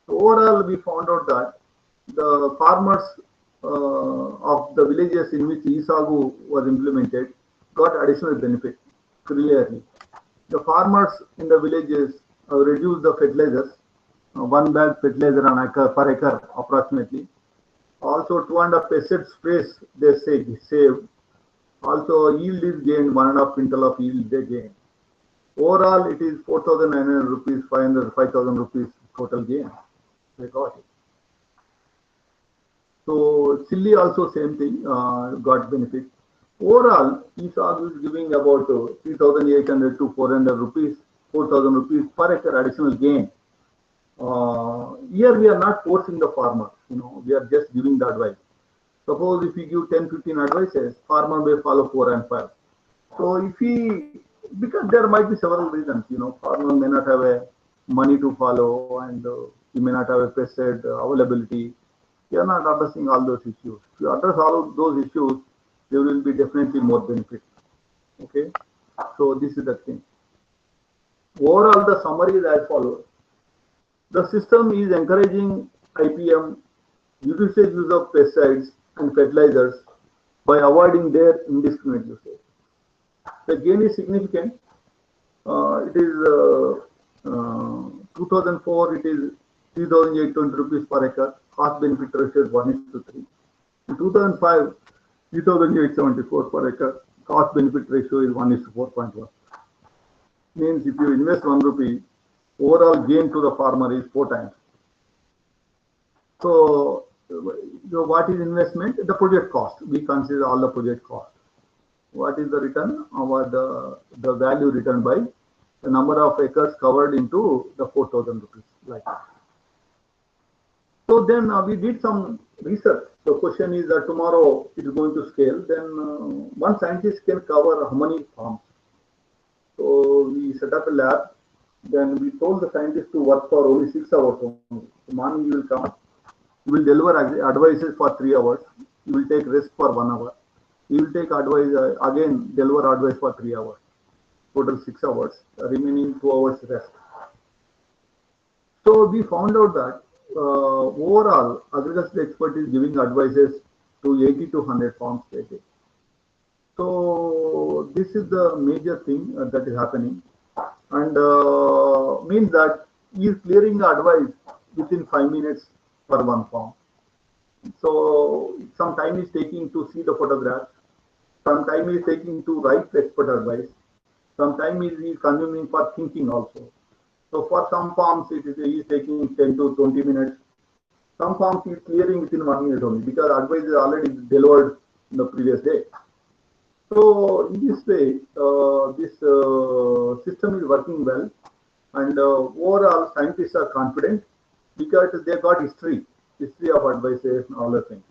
So overall, we found out that the farmers of the villages in which ESAGU was implemented got additional benefit clearly. The farmers in the villages reduced the fertilizers, 1 bag fertilizer per acre approximately. Also 2.5 pesticide sprays they saved. Also yield is gained, 1.5 quintal of yield they gain. Overall it is 4,900 rupees, 5,000 rupees total gain. They got it. So chili also same thing, got benefit. Overall, ESAG is giving about 3,800 to 400 rupees, 4,000 rupees per acre additional gain. Here we are not forcing the farmer, we are just giving the advice. Suppose if we give 10, 15 advices, farmer may follow 4 and 5. So because there might be several reasons, farmer may not have a money to follow and he may not have a pesticide availability. We are not addressing all those issues. If you address all of those issues, there will be definitely more benefit. Okay, so this is the thing. Overall, the summary is as follows. The system is encouraging IPM usage of pesticides and fertilizers by avoiding their indiscriminate usage. The gain is significant. It is 2004. It is 3,820 rupees per acre. Cost benefit ratio is 1:3. In 2005, 3,874 per acre. Cost benefit ratio is 1:4.1. Means if you invest 1 rupee, overall gain to the farmer is 4 times. So what is investment? The project cost. We consider all the project cost. What is the return? The value returned by the number of acres covered into the 4,000 rupees. Like that. So then we did some research. The question is that tomorrow it is going to scale. Then one scientist can cover how many farms. So we set up a lab. Then we told the scientist to work for only 6 hours only. The morning you will come. You will deliver advices for 3 hours. You will take rest for 1 hour. You will take advice again, deliver advice for 3 hours. Total 6 hours. Remaining 2 hours rest. So we found out that overall agriculture expert is giving advices to 80 to 100 farms a day. So this is the major thing that is happening, and means that he is clearing the advice within 5 minutes for one farm. So some time is taking to see the photographs, some time is taking to write expert advice, some time is consuming for thinking also. So for some farms it is taking 10 to 20 minutes. Some farms is clearing within 1 minute only because advice is already delivered in the previous day. So in this way, this system is working well, and overall scientists are confident because they got history of advices and all the things.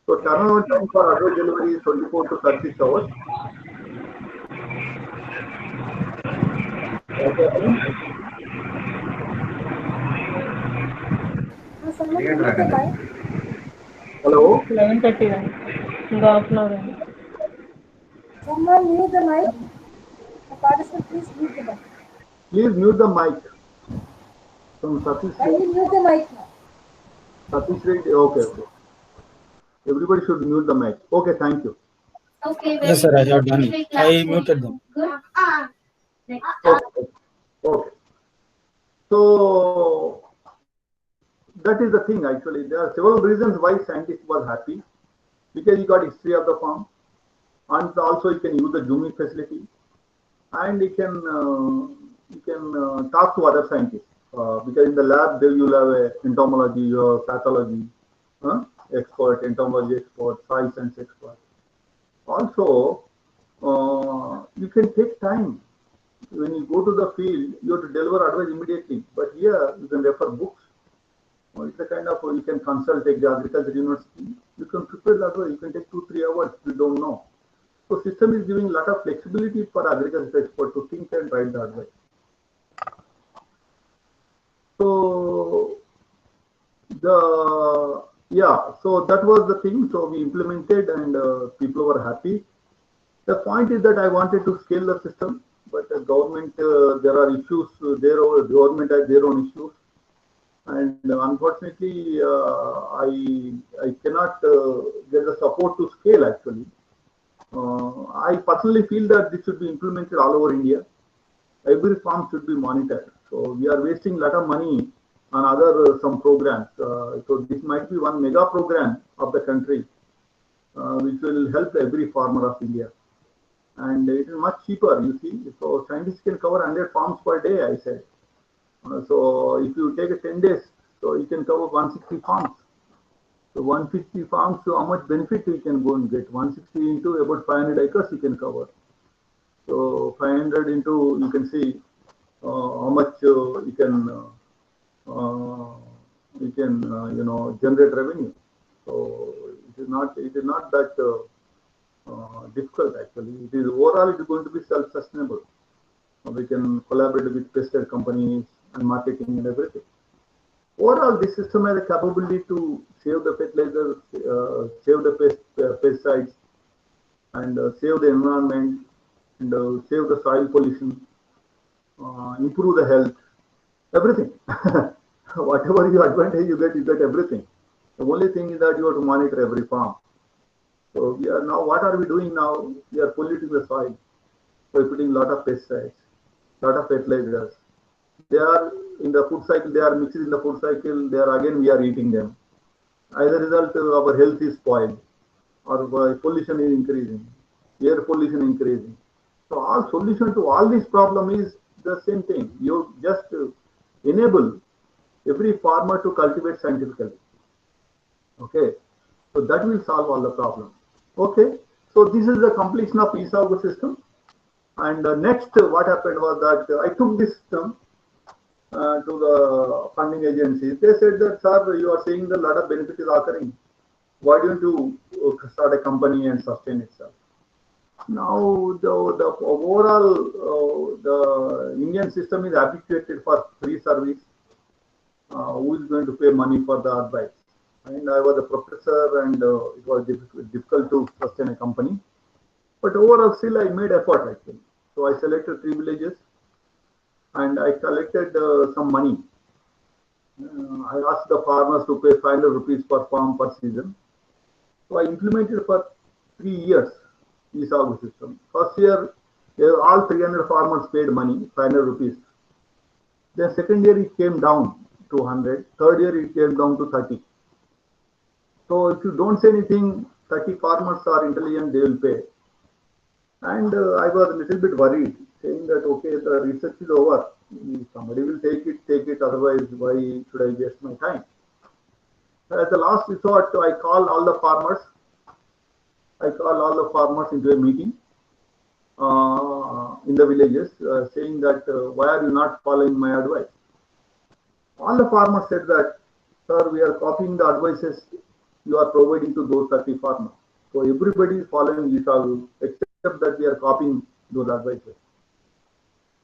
So turnaround time for advice delivery is 24 to 36 hours. Someone mute the mic. Hello, 11:30 ఇంకా half an hour అండి. Someone mute the mic. The participant, please mute the mic. please mute the mic. From Satish Kindly mute the mic now. Reddy. Okay, okay. Everybody should mute the mic. Okay, thank you. Yes, sir, I have done it. I muted them. Okay. Okay. So that is the thing actually. There are several reasons why scientists were happy because he got history of the farm, and also he can use the zooming facility, and he can talk to other scientists because in the lab there you will have a entomology or pathology expert, entomology expert, soil science expert. Also, you can take time. When you go to the field, you have to deliver advice immediately. But here, you can refer books. It's a kind of, you can consult the agriculture university. You can prepare the advice. You can take 2-3 hours. You don't know. So system is giving a lot of flexibility for agriculture expert to think and write the advice. So so that was the thing. So we implemented and people were happy. The point is that I wanted to scale the system, but the government, there are issues, government has their own issues. And unfortunately, I cannot get the support to scale actually. I personally feel that this should be implemented all over India. Every farm should be monitored. So we are wasting a lot of money on other some programs. So this might be one mega program of the country, which will help every farmer of India. And it is much cheaper, you see. So scientists can cover 100 farms per day, I said. So if you take 10 days, so you can cover 160 farms. So 150 farms, so how much benefit you can go and get? 160 into about 500 acres you can cover. So 500 into, you can see how much you can generate revenue. So it is not that difficult actually. It is overall it is going to be self-sustainable. We can collaborate with pesticide companies and marketing and everything. Overall, this system has a capability to save the fertilizers, save the pesticides, and save the environment, and save the soil pollution, improve the health, everything. Whatever your advantage you get everything. The only thing is that you have to monitor every farm. So we are now, what are we doing now? We are polluting the soil. We're putting a lot of pesticides, lot of fertilizers. They are in the food cycle, they are mixed in the food cycle, they are again we are eating them. As a result, our health is spoiled, or pollution is increasing, air pollution increasing. So our solution to all this problem is the same thing. You just enable every farmer to cultivate scientifically. Okay, so that will solve all the problems. Okay, so this is the completion of ESAGO system. And next, what happened was that I took this system to the funding agencies. They said that, sir, you are saying that a lot of benefit is occurring. Why don't you start a company and sustain itself? Now, the overall, the Indian system is habituated for free service. Who is going to pay money for the advice? And I was a professor, and it was difficult to sustain a company. But overall, still I made effort actually. So I selected 3 villages, and I collected some money. I asked the farmers to pay 500 rupees per farm per season. So I implemented for 3 years e-Sagu system. First year, all 300 farmers paid money, 500 rupees. Then second year it came down to 100. Third year it came down to 30. So if you don't say anything, 30 farmers are intelligent, they will pay. And I was a little bit worried, saying that, okay, the research is over. Somebody will take it, otherwise why should I waste my time? As a last resort, I called all the farmers. I called all the farmers into a meeting in the villages, saying that, why are you not following my advice? All the farmers said that, sir, we are copying the advices you are providing to those 30 farmers. So everybody is following e-Sagu, except that we are copying those advices.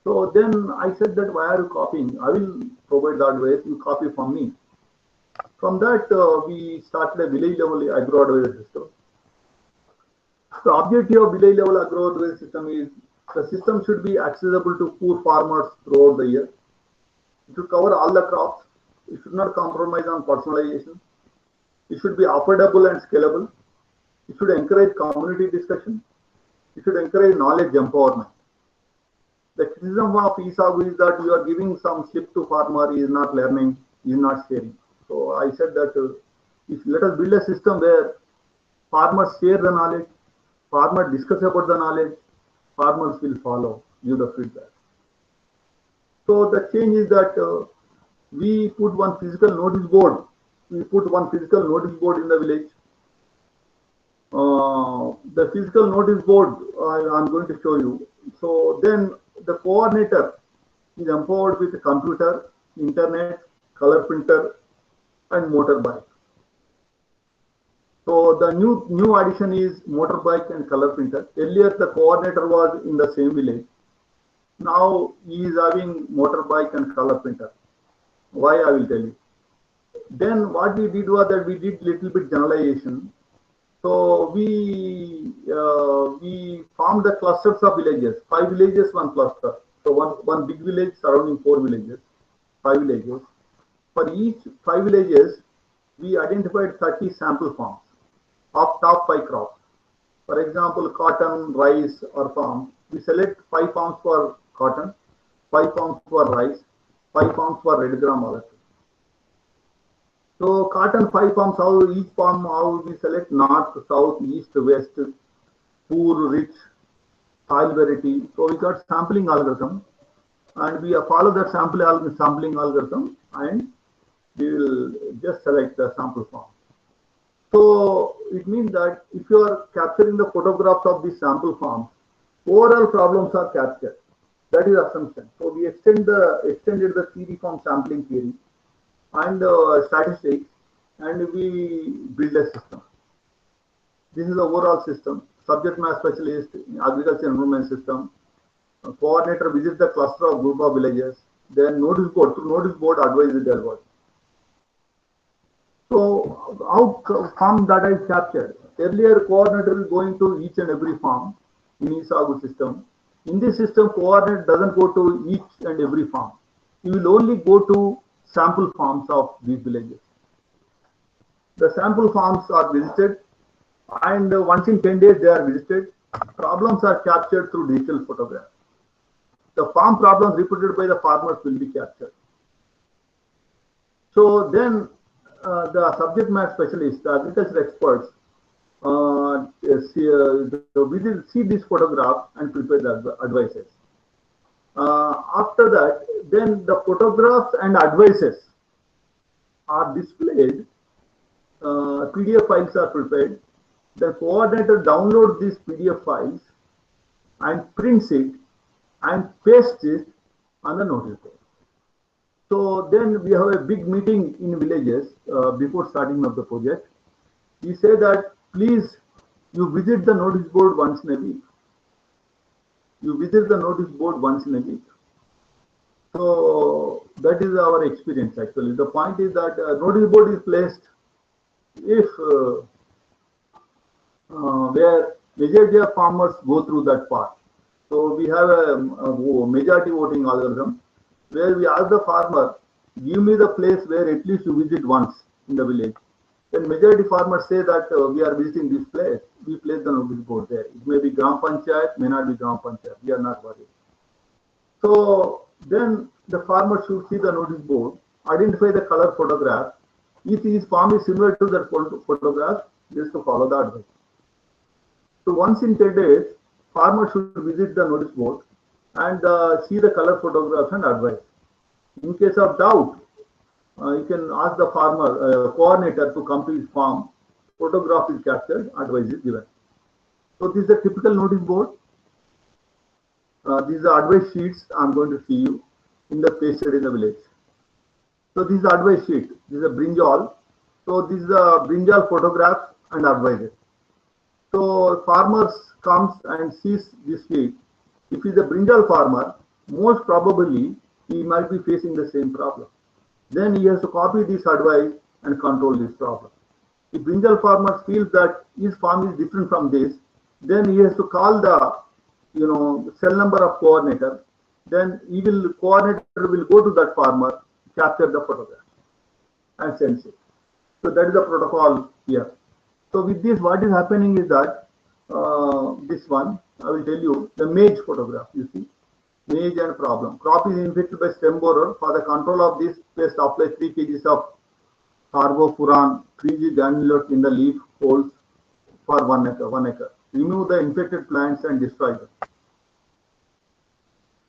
So then I said that, why are you copying? I will provide the advice, you copy from me. From that, we started a village level agro-advisory system. The objective of village level agro-advisory system is the system should be accessible to poor farmers throughout the year. It should cover all the crops. It should not compromise on personalization. It should be affordable and scalable. It should encourage community discussion. It should encourage knowledge empowerment. The criticism of e-Sagu is that you are giving some slip to farmer, he is not learning, he is not sharing. So I said that if let us build a system where farmers share the knowledge, farmers discuss about the knowledge, farmers will follow, give the feedback. So the change is that we put one physical notice board. We put one physical notice board in the village. The physical notice board I'm going to show you. So then the coordinator is empowered with a computer, internet, color printer, and motorbike. So the new addition is motorbike and color printer. Earlier the coordinator was in the same village. Now he is having motorbike and color printer. Why, I will tell you. Then what we did was that we did little bit generalization. So we formed the clusters of villages, 5 villages, 1 cluster. So one big village surrounding 4 villages, 5 villages. For each 5 villages, we identified 30 sample farms of top 5 crops. For example, cotton, rice, or palm. We select 5 farms for cotton, 5 farms for rice, 5 farms for red gram oil. So cotton 5 farms, how each farm, how we select north, south, east, west, poor, rich, soil variety. So we got sampling algorithm, and we follow that sampling algorithm, and we will just select the sample farm. So it means that if you are capturing the photographs of the sample farms, overall problems are captured. That is assumption. So we extended the theory from sampling theory and statistics, and we build a system. This is the overall system. Subject matter specialist, agriculture environment system, coordinator visits the cluster of group of villages, then notice board, through notice board advise the work. So how farm data is captured? Earlier coordinator is going to each and every farm in e-Sagu system. In this system, coordinator doesn't go to each and every farm. He will only go to sample farms of these villages. The sample farms are visited, and once in 10 days they are visited. Problems are captured through digital photographs. The farm problems reported by the farmers will be captured. So then the subject matter specialists, the agriculture experts, see this photograph and prepare the advices. After that, then the photographs and advices are displayed. PDF files are prepared. The coordinator downloads these PDF files and prints it and pastes it on the notice board. So then we have a big meeting in villages before starting of the project. We say that please you visit the notice board once in a week. You visit the notice board once in a week. So that is our experience actually. The point is that notice board is placed if where majority of farmers go through that path. So we have a majority voting algorithm where we ask the farmer, give me the place where at least you visit once in the village. Then majority farmers say that we are visiting this place, we place the notice board there. It may be Gram Panchayat, may not be Gram Panchayat, we are not worried. So then the farmer should see the notice board, identify the color photograph. If his farm is similar to that photograph, just to follow the advice. So once in 10 days, farmer should visit the notice board and see the color photographs and advice. In case of doubt, you can ask the farmer, coordinator to come to his farm, photograph is captured, advice is given. So this is a typical notice board. These are advice sheets I'm going to see you in the pasted in the village. So this is the advice sheet. This is a brinjal. So this is the brinjal photograph and advice. So farmers comes and sees this sheet. If he's a brinjal farmer, most probably he might be facing the same problem. Then he has to copy this advice and control this problem. If brinjal farmer feels that his farm is different from this, then he has to call the cell number of coordinator. Then coordinator will go to that farmer, capture the photograph and sends it. So that is the protocol here. So with this, what is happening is that this one, I will tell you, the maize photograph, you see, maize and problem. Crop is infected by stem borer. For the control of this, pest apply 3 kg of carbofuran, 3G granulate in the leaf holes for 1 acre. Remove the infected plants and destroy them.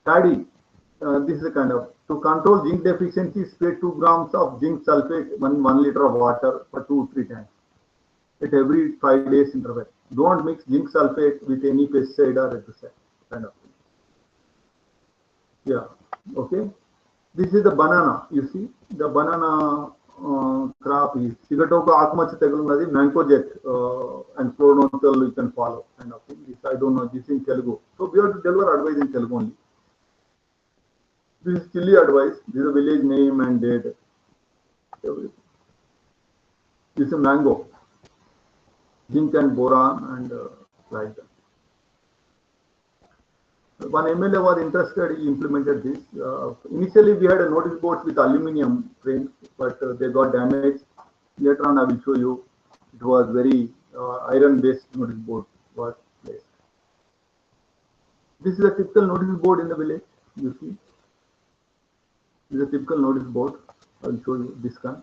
Paddy, this is a kind of, to control zinc deficiency, spray 2 grams of zinc sulfate, 1 liter of water for 2-3 times at every 5 days interval. Don't mix zinc sulfate with any pesticide or herbicide, kind of thing. Yeah, okay. This is the banana, you see, the banana crop is Sigatoka Akmacha Tegalunadi, Mancojet and Pronotal you can follow, kind of thing. This I don't know, this in Telugu. So we have to deliver advice in Telugu only. This is chilli advice, this is a village name and date. Everything. This is a mango, zinc and boron and like that. One MLA was interested, he implemented this. Initially, we had a notice board with aluminum frames, but they got damaged. Later on, I will show you. It was very iron-based notice board was placed. This is a typical notice board in the village. You see, this is a typical notice board. I will show you this one.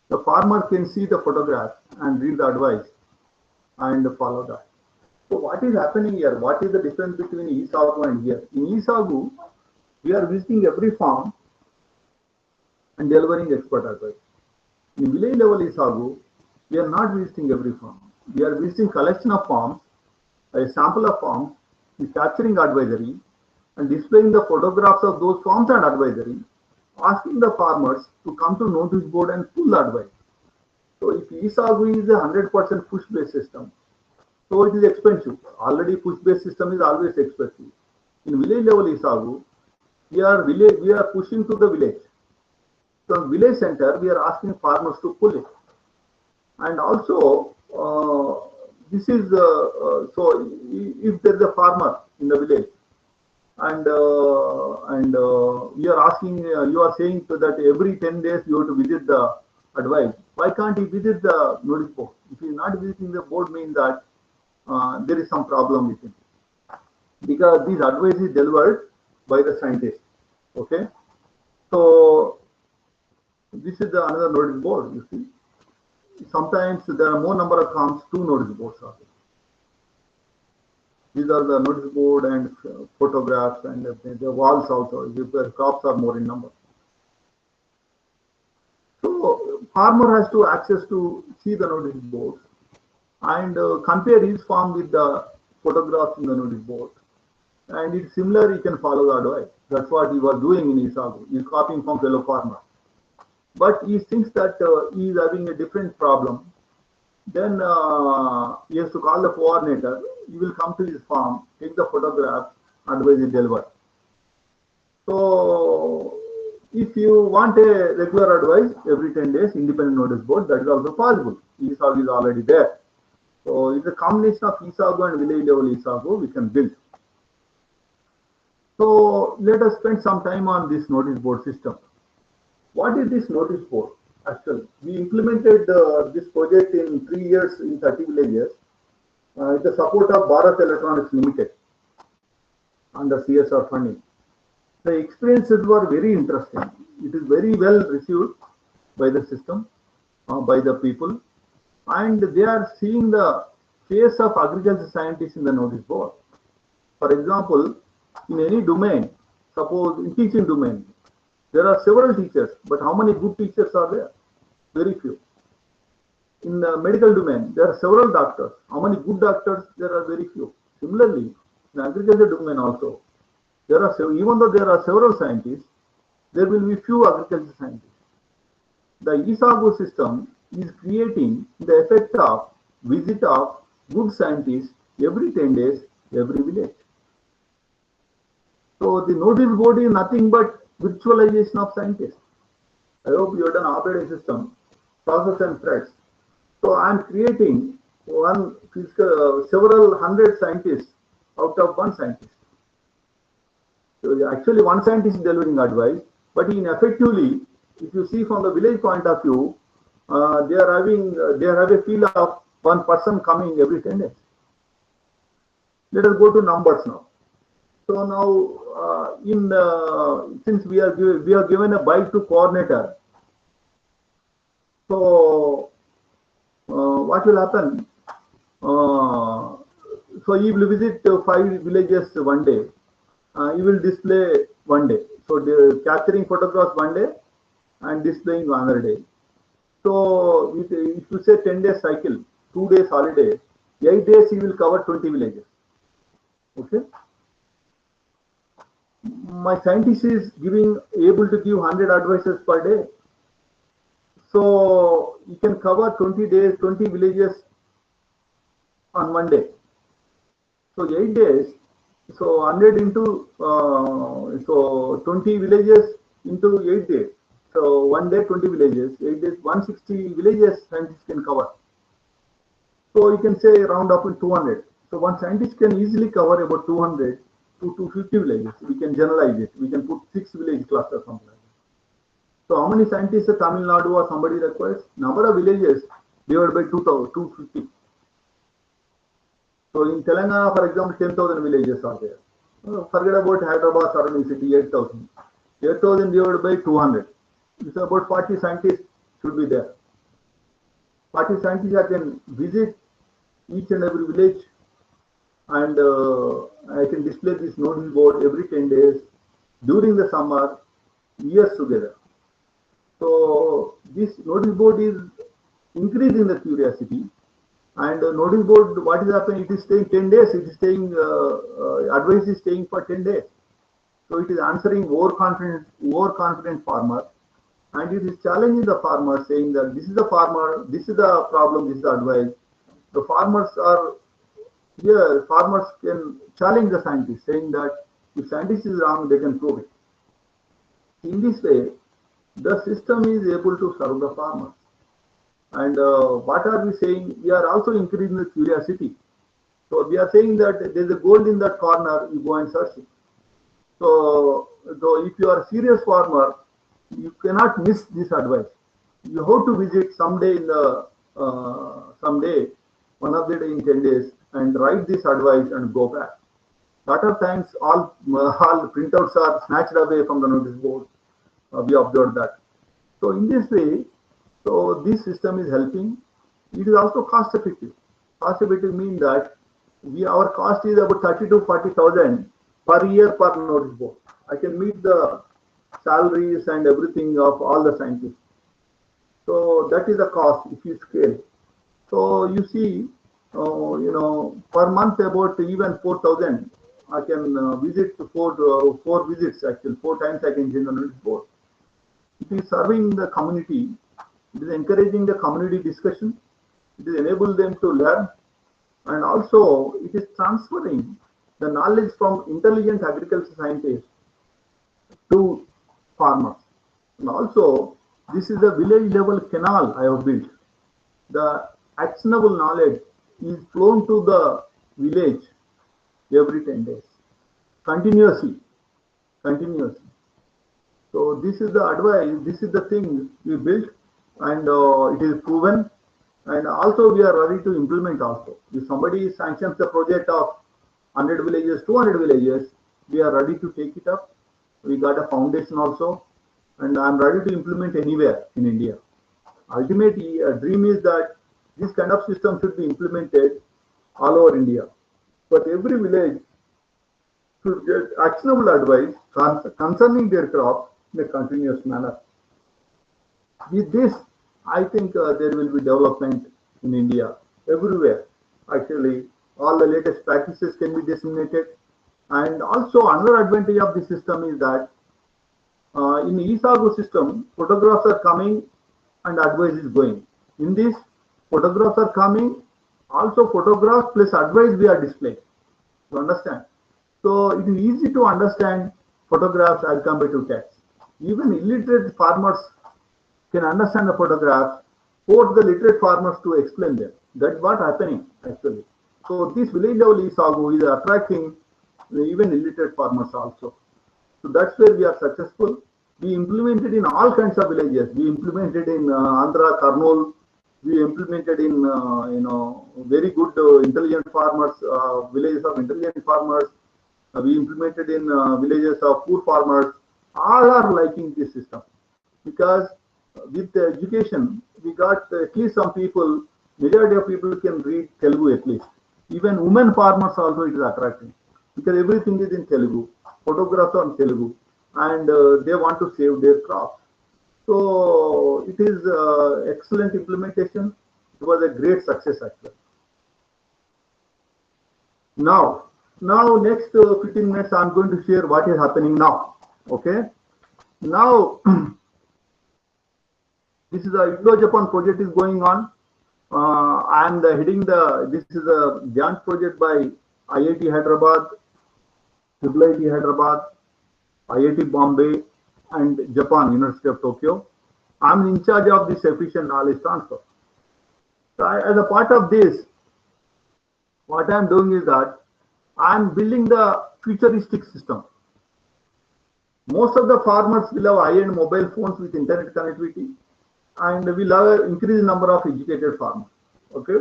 The farmer can see the photograph and read the advice and follow that. So what is happening here? What is the difference between ESAGU and here? In ESAGU, we are visiting every farm and delivering expert advice. In village level ESAGU, we are not visiting every farm. We are visiting collection of farms, a sample of farms, capturing advisory and displaying the photographs of those farms and advisory, asking the farmers to come to notice board and pull the advice. So if ESAGU is a 100% push-based system, so it is expensive. Already push-based system is always expensive. In village level ESAGU, we are pushing to the village. So in village center, we are asking farmers to pull it. And also, this is so if there is a farmer in the village, and we are asking, you are saying that every 10 days you have to visit the advice. Why can't he visit the notice board? If he is not visiting the board, means that there is some problem with him, because this advice is delivered by the scientist. Okay, so this is another notice board. You see, sometimes there are more number of farms, 2 notice boards are there. These are the notice board and photographs and the walls also, where crops are more in number. So farmer has to access to see the notice board and compare his farm with the photographs in the notice board. And it's similar, he can follow the advice. That's what he was doing in Isago. He is copying from fellow farmer. But he thinks that he is having a different problem. Then he has to call the coordinator. He will come to his farm, take the photograph, advise is delivered. So if you want a regular advice every 10 days, independent notice board, that is also possible. Isago is already there. So it's a combination of Isago and village level Isago we can build. So let us spend some time on this notice board system. What is this notice board? Actually, we implemented this project in 3 years in 30 villages with the support of Bharat Electronics Limited under CSR funding. The experiences were very interesting. It is very well received by the system, by the people, and they are seeing the face of agriculture scientists in the notice board. For example, in any domain, suppose in teaching domain, there are several teachers, but how many good teachers are there? Very few. In the medical domain, there are several doctors. How many good doctors? There are very few. Similarly, in agriculture domain also, there are even though there are several scientists, there will be few agriculture scientists. The Isago system is creating the effect of visit of good scientists every 10 days, every village. So the notice board is nothing but virtualization of scientists. I hope you have done operating system, process and threads. So I am creating several hundred scientists out of one scientist. So actually one scientist is delivering advice, but in effectively, if you see from the village point of view, they have a feel of one person coming every 10 days. Let us go to numbers now. So now, since we are given a bike to coordinator, so what will happen? So he will visit 5 villages one day. He will display one day. So capturing photographs one day and displaying another day. So if you say 10 days cycle, 2 days holiday, 8 days he will cover 20 villages. Okay. My scientist is able to give 100 advices per day. So you can cover 20 days, 20 villages on one day. So 8 days, so 100 into, so 20 villages into 8 days. So one day 20 villages, 8 days, 160 villages scientists can cover. So you can say round up in 200. So one scientist can easily cover about 200 to 250 villages. We can generalize it. We can put 6 village clusters, something like that. So how many scientists in Tamil Nadu or somebody requires? Number of villages divided by 250. So in Telangana, for example, 10,000 villages are there. Forget about Hyderabad surrounding city, 8,000. 8,000 divided by 200. It's about 40 scientists should be there. 40 scientists I can visit each and every village, and I can display this notice board every 10 days during the summer, years together. So this notice board is increasing the curiosity, and notice board, what is happening? It is staying 10 days. It is staying, advice is staying for 10 days. So it is answering overconfident farmer, and it is challenging the farmer, saying that this is the farmer, this is the problem, this is the advice. The farmers are here. Farmers can challenge the scientist, saying that if scientist is wrong, they can prove it. In this way, the system is able to serve the farmers. And what are we saying? We are also increasing the curiosity. So we are saying that there is a gold in that corner, you go and search it. So if you are a serious farmer, you cannot miss this advice. You have to visit someday one of the day in 10 days, and write this advice and go back. Lot of times all printouts are snatched away from the notice board. We observed that. So in this way, so this system is helping. It is also cost effective. Cost effective means that our cost is about 30 to 40,000 per year per notice board. I can meet the salaries and everything of all the scientists. So that is the cost if you scale. So you see, per month about even 4,000 I can visit four visits actually, 4 times I can change the notice board. It is serving the community. It is encouraging the community discussion. It is enabling them to learn, and also it is transferring the knowledge from intelligent agriculture scientists to farmers. And also, this is a village level canal I have built. The actionable knowledge is flown to the village every 10 days, continuously, continuously. So this is the advice, this is the thing we built, and it is proven, and also we are ready to implement also. If somebody sanctions the project of 100 villages, 200 villages, we are ready to take it up. We got a foundation also, and I'm ready to implement anywhere in India. Ultimately, a dream is that this kind of system should be implemented all over India. But every village should get actionable advice concerning their crops in a continuous manner. With this, I think there will be development in India everywhere. Actually, all the latest practices can be disseminated. And also, another advantage of the system is that in eSagu system, photographs are coming and advice is going. In this, photographs are coming, also photographs plus advice we are displaying. You understand? So it is easy to understand photographs as compared to text. Even illiterate farmers can understand the photographs, force the literate farmers to explain them. That's what happening actually. So this village level eSagu is attracting even illiterate farmers also. So that's where we are successful. We implemented in all kinds of villages. We implemented in Andhra, Kurnool. We implemented in very good intelligent farmers, villages of intelligent farmers. We implemented in villages of poor farmers. All are liking this system because with the education, we got at least some people, majority of people can read Telugu at least. Even women farmers also it is attracting because everything is in Telugu, photographs on Telugu, and they want to save their crops. So it is excellent implementation. It was a great success actually. Now next 15 minutes I'm going to share what is happening now. Okay. Now this is a Indo-Japan project is going on. I'm heading this is a joint project by IIT Hyderabad, IIT Hyderabad, IIT Bombay, and Japan, University of Tokyo. I'm in charge of this efficient knowledge transfer. So as a part of this, what I'm doing is that I'm building the futuristic system. Most of the farmers will have high-end mobile phones with internet connectivity, and we'll have an increased number of educated farmers. Okay.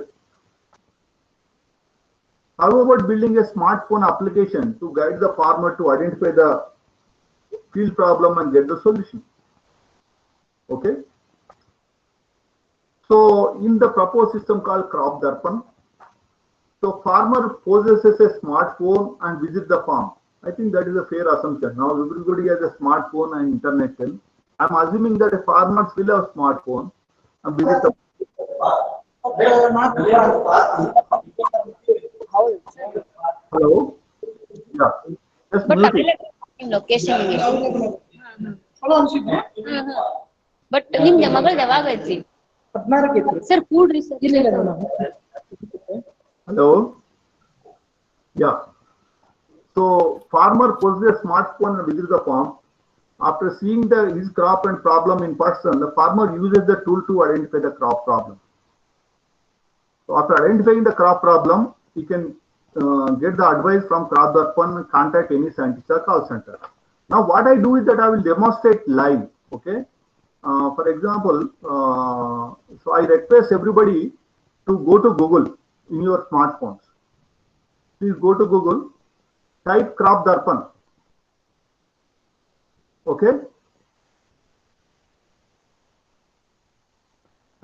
How about building a smartphone application to guide the farmer to identify the field problem and get the solution? Okay. So in the proposed system called Crop Darpan, so farmer possesses a smartphone and visits the farm. I think that is a fair assumption. Now everybody has a smartphone and internet. I'm assuming that a farmers will have smartphone and visit the. Hello. Yeah. Just But mute it. Location but ನಿಮ್ಗೆ ಮಗಳು ಯಾವಾಗ ಐತಿ sir ಕೂಡ್ರಿ sir. Hello. Yeah. So farmer possesses a smartphone and visits the farm. After seeing his crop and problem in person, the farmer uses the tool to identify the crop problem. So after identifying the crop problem, he can get the advice from Crop Darpan and contact any scientist or call center. Now what I do is that I will demonstrate live. Okay. For example, so I request everybody to go to Google in your smartphones. Please go to Google, type Crop Darpan. Okay.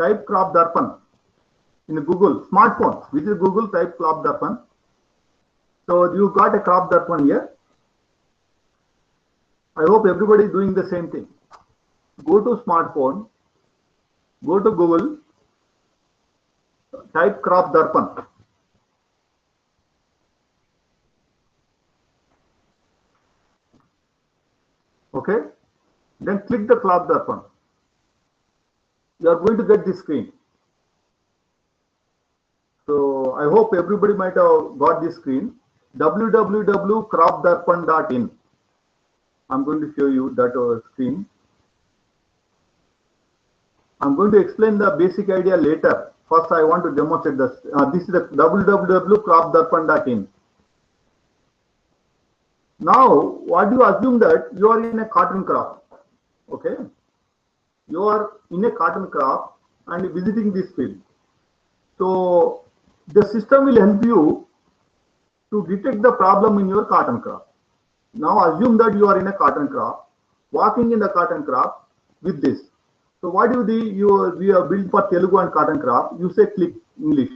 Type Crop Darpan in Google smartphone. Which is Google, type Crop Darpan. So you got a Crop Darpan here. I hope everybody is doing the same thing. Go to smartphone, go to Google, type Crop Darpan. Okay, then click the crop darpan. You are going to get this screen. So I hope everybody might have got this screen. www.cropdarpan.in. I'm going to show you that screen. I'm going to explain the basic idea later. First, I want to demonstrate this. This is the www.cropdarpan.in. Now, what do you assume that you are in a cotton crop? Okay, you are in a cotton crop and visiting this field. So the system will help you to detect the problem in your cotton crop. Now assume that you are in a cotton crop, walking in the cotton crop with this. So what do we have built for Telugu and cotton crop? You say click English.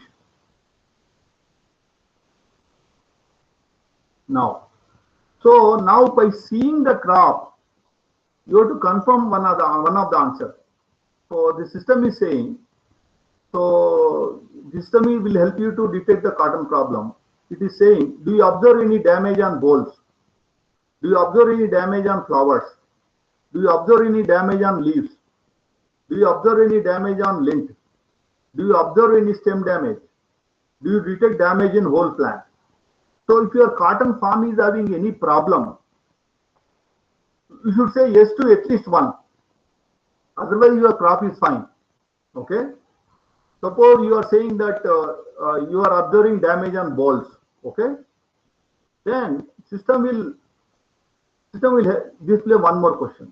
Now, so now by seeing the crop, you have to confirm one of the answer. So the system is saying, so the system will help you to detect the cotton problem. It is saying, do you observe any damage on bolls? Do you observe any damage on flowers? Do you observe any damage on leaves? Do you observe any damage on lint? Do you observe any stem damage? Do you detect damage in whole plant? So if your cotton farm is having any problem, you should say yes to at least one. Otherwise your crop is fine. Okay. Suppose you are saying that you are observing damage on balls. Okay. Then system will display one more question.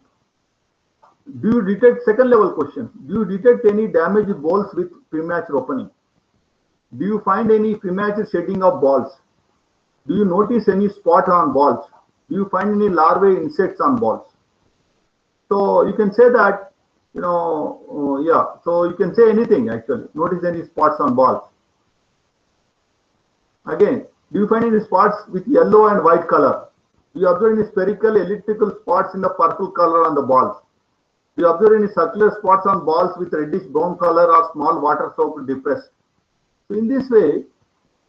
Do you detect second level question? Do you detect any damaged balls with premature opening? Do you find any premature shedding of balls? Do you notice any spot on balls? Do you find any larvae insects on balls? So you can say that, yeah. So you can say anything actually. Notice any spots on balls. Again, do you find any spots with yellow and white color? Do you observe any spherical elliptical spots in the purple color on the balls? Do you observe any circular spots on balls with reddish brown color or small water soaked depressed? So in this way,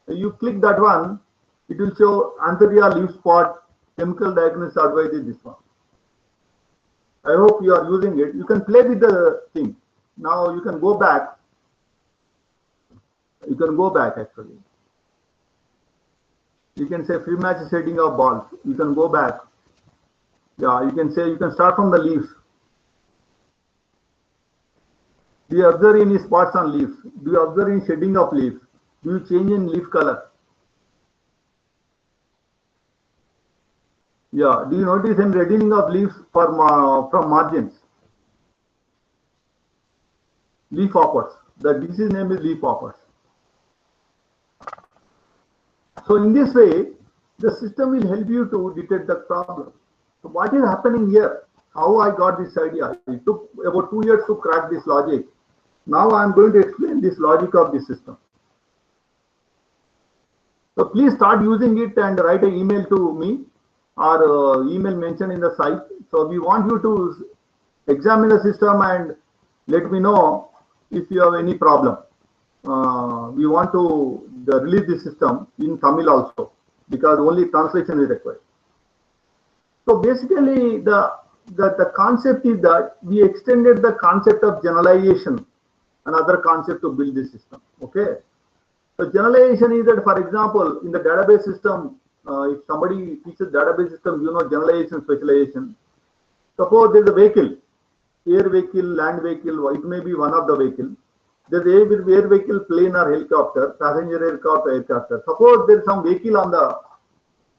you click that one, it will show Anthracia leaf spot, chemical diagnosis advice is this one. I hope you are using it. You can play with the thing. Now you can go back. You can go back actually. You can say premature shedding of balls. You can go back. Yeah, you can say, you can start from the leaves. Do you observe any spots on leaves? Do you observe any shedding of leaves? Do you change in leaf color? Yeah. Do you notice any reddening of leaves from margins? Leaf hoppers. The disease name is leaf hoppers. So in this way, the system will help you to detect the problem. So what is happening here? How I got this idea? It took about 2 years to crack this logic. Now I am going to explain this logic of the system. So please start using it and write an email to me or email mentioned in the site. So we want you to examine the system and let me know if you have any problem. We want to release the system in Tamil also because only translation is required. So basically the concept is that we extended the concept of generalization, another concept to build this system. Okay. So generalization is that, for example, in the database system, if somebody teaches database system, generalization, specialization. Suppose there is a vehicle, air vehicle, land vehicle, it may be one of the vehicle. There is air vehicle, plane or helicopter, passenger aircraft, aircraft. Suppose there is some vehicle on the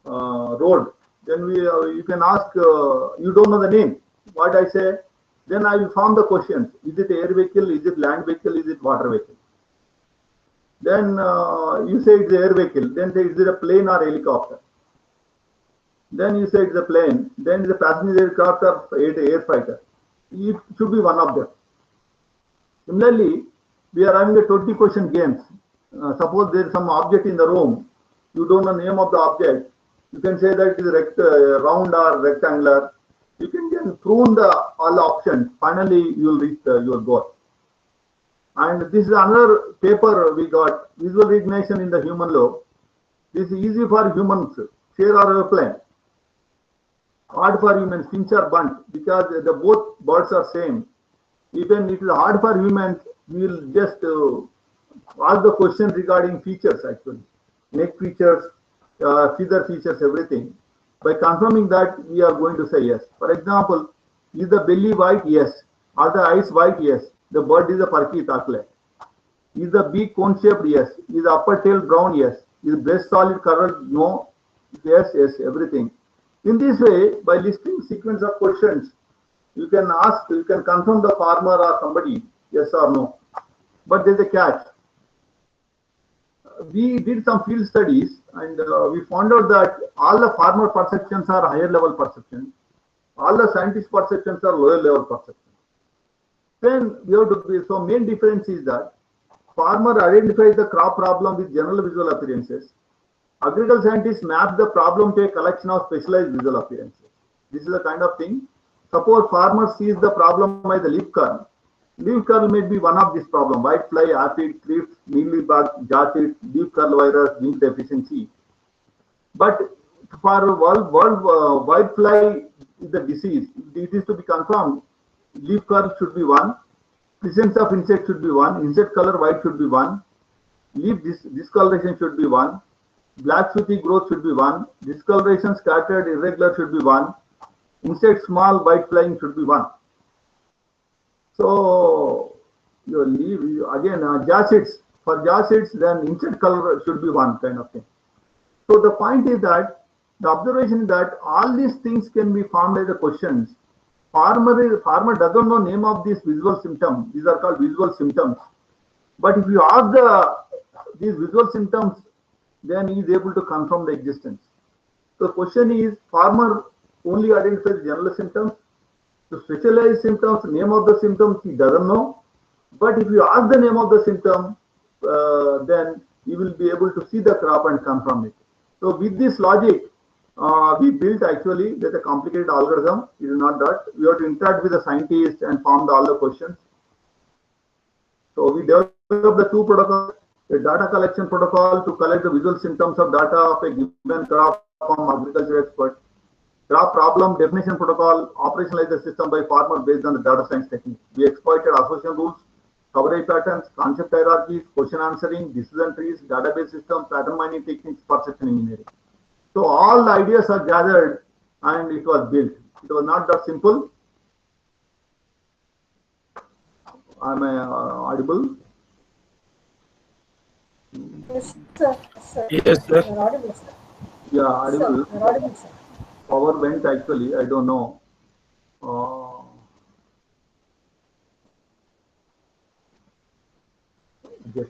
road, then you can ask, you don't know the name. What I say, then I will form the questions. Is it air vehicle? Is it land vehicle? Is it water vehicle? Then you say it's air vehicle. Then say, is it a plane or helicopter? Then you say it's a plane. Then it's a passenger aircraft or air fighter. It should be one of them. Similarly, we are having a 20 question games. Suppose there is some object in the room. You don't know the name of the object. You can say that it is round or rectangular. You can just prune all the options. Finally, you will reach your goal. And this is another paper we got, visual recognition in the human law. This is easy for humans, chair or airplane. hard for humans, finch or bunt, because the both birds are same. Even it is hard for humans, we will just ask the question regarding features actually, neck features, feather features, everything. By confirming that, we are going to say yes. For example, is the belly white? Yes. Are the eyes white? Yes. The bird is a Parki Takle. Is the beak cone shaped? Yes. Is the upper tail brown? Yes. Is breast solid curved? No. Yes, yes, everything. In this way, by listing sequence of questions, you can ask, you can confirm the farmer or somebody, yes or no. But there's a catch. We did some field studies and we found out that all the farmer perceptions are higher level perceptions. All the scientist perceptions are lower level perceptions. Then we have to be, so main difference is that farmer identifies the crop problem with general visual appearances. Agricultural scientists map the problem to a collection of specialized visual appearances. This is the kind of thing. Suppose farmer sees the problem by the leaf curl. Leaf curl may be one of this problem: white fly, aphid, thrips, mealybug, jatid, leaf curl virus, zinc deficiency. But for white fly is the disease. It is to be confirmed. Leaf curl should be one. Presence of insect should be one. Insect color white should be one. Leaf discoloration should be one. Black sooty growth should be one. Discoloration scattered irregular should be one. Insect small white flying should be one. So your leaf again jacids, for jacids then insect color should be one kind of thing. So the point is that the observation is that all these things can be formed as the questions. Farmer doesn't know name of this visual symptom. These are called visual symptoms. But if you ask these visual symptoms, then he is able to confirm the existence. So the question is, farmer only identifies general symptoms. The specialized symptoms, name of the symptoms, he doesn't know. But if you ask the name of the symptom, then he will be able to see the crop and confirm it. So with this logic, we built actually, there's a complicated algorithm. It is not that. We have to interact with the scientists and form all the questions. So we developed the two protocols: a data collection protocol to collect the visual symptoms of data of a given crop from agriculture expert. Crop problem definition protocol operationalize the system by farmer based on the data science technique. We exploited association rules, coverage patterns, concept hierarchies, question answering, decision trees, database system, pattern mining techniques, perception engineering. So all the ideas are gathered and it was built. It was not that simple. Am I audible? Yes, sir. Sir. Yes, sir. You're audible, sir. Yeah, audible. Sir, you're audible, sir. Power went actually, I don't know. Just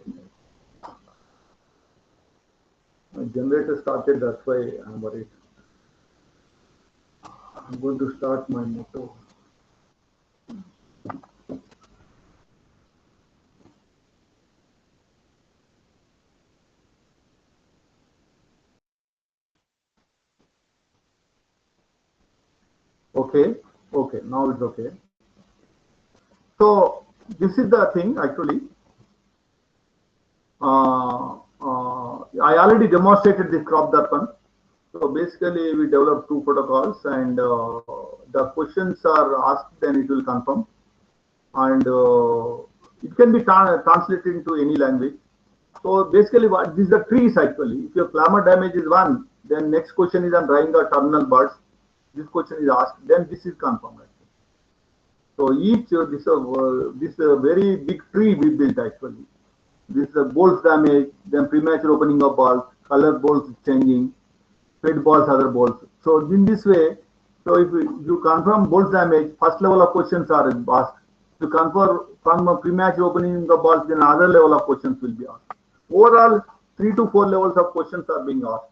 my generator started, that's why I'm worried. I'm going to start my motor. Okay, okay, now it's okay. So this is the thing actually. I already demonstrated this crop darpan. So basically we developed two protocols and the questions are asked, then it will confirm. And it can be translated into any language. So basically what this is the trees actually. If your climate damage is one, then next question is on drying the terminal birds. This question is asked, then this is confirmed. So each this very big tree we built actually. This bolts damage, then premature opening of balls, color bolts changing, fed balls, other balls. So in this way, so if you confirm bolts damage, first level of questions are asked. To confirm from a premature opening of balls, then other level of questions will be asked. Overall, 3 to 4 levels of questions are being asked.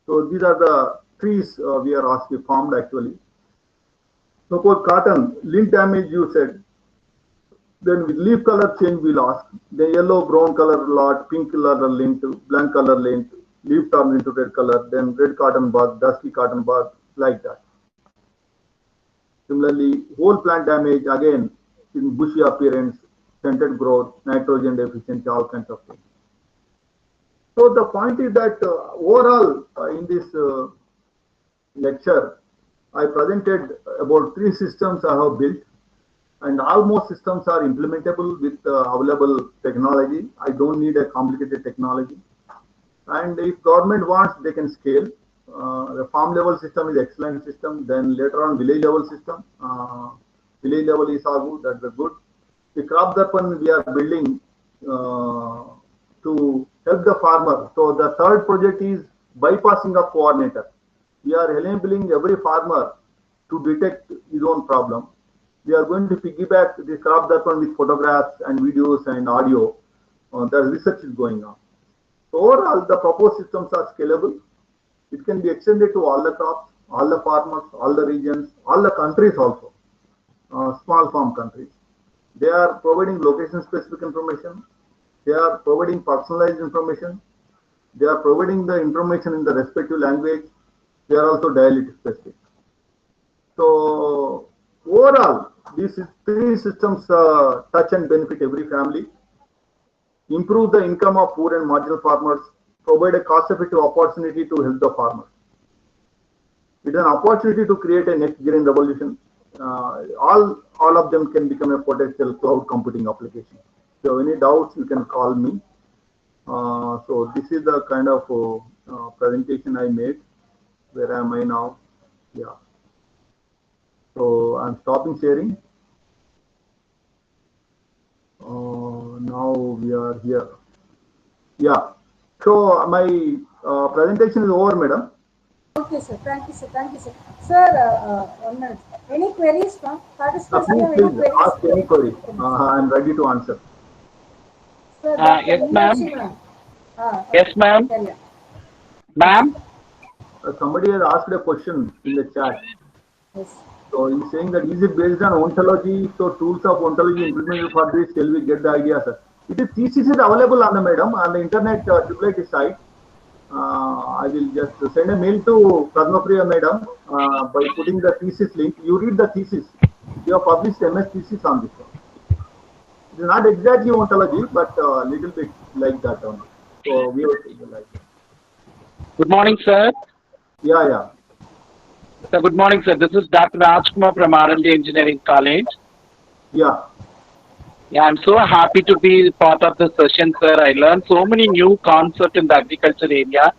So these are the trees we are asking formed actually. Suppose cotton, lint damage you said. Then with leaf color change we'll ask. The yellow, brown color lot, pink color lint, blank color lint, leaf turns into red color, then red cotton bug, dusky cotton bug, like that. Similarly, whole plant damage again in bushy appearance, stunted growth, nitrogen deficiency, all kinds of things. So the point is that overall in this lecture, I presented about 3 systems I have built, and almost systems are implementable with available technology. I don't need a complicated technology. And if government wants, they can scale. The farm level system is excellent system. Then later on village level system, village level is Isagu, that's the good. The crop darpan we are building to help the farmer. So the third project is bypassing of coordinator. We are enabling every farmer to detect his own problem. We are going to piggyback the crop darpan with photographs and videos and audio. The research is going on. So overall, the proposed systems are scalable. It can be extended to all the crops, all the farmers, all the regions, all the countries also, small farm countries. They are providing location-specific information. They are providing personalized information. They are providing the information in the respective language. They are also dialect-specific. So overall, these 3 systems touch and benefit every family, improve the income of poor and marginal farmers, provide a cost-effective opportunity to help the farmers. It is an opportunity to create a next green revolution. All of them can become a potential cloud computing application. So any doubts, you can call me. So this is the kind of presentation I made. Where am I now? Yeah. So I'm stopping sharing. Now we are here. Yeah. So my presentation is over, madam. Okay, sir. Thank you, sir. Thank you, sir. Sir, 1 minute. Any queries from participants? Please ask any query. I'm ready to answer. Sir, yes, ma'am. Okay. Yes, ma'am. Ma'am? Somebody has asked a question in the chat. Yes. So he's saying that is it based on ontology? So tools of ontology implemented for this, shall we get the idea, sir? It is thesis is available on the madam on the internet AAIT site. I will just send a mail to Padmapriya madam by putting the thesis link. You read the thesis. You have published MS thesis on this one. It is not exactly ontology, but a little bit like that only. So we will like that. Good morning, sir. Yeah. Sir, good morning, sir. This is Dr. Rajkumar from R&D Engineering College. Yeah. Yeah, I'm so happy to be part of this session, sir. I learned so many new concepts in the agriculture area.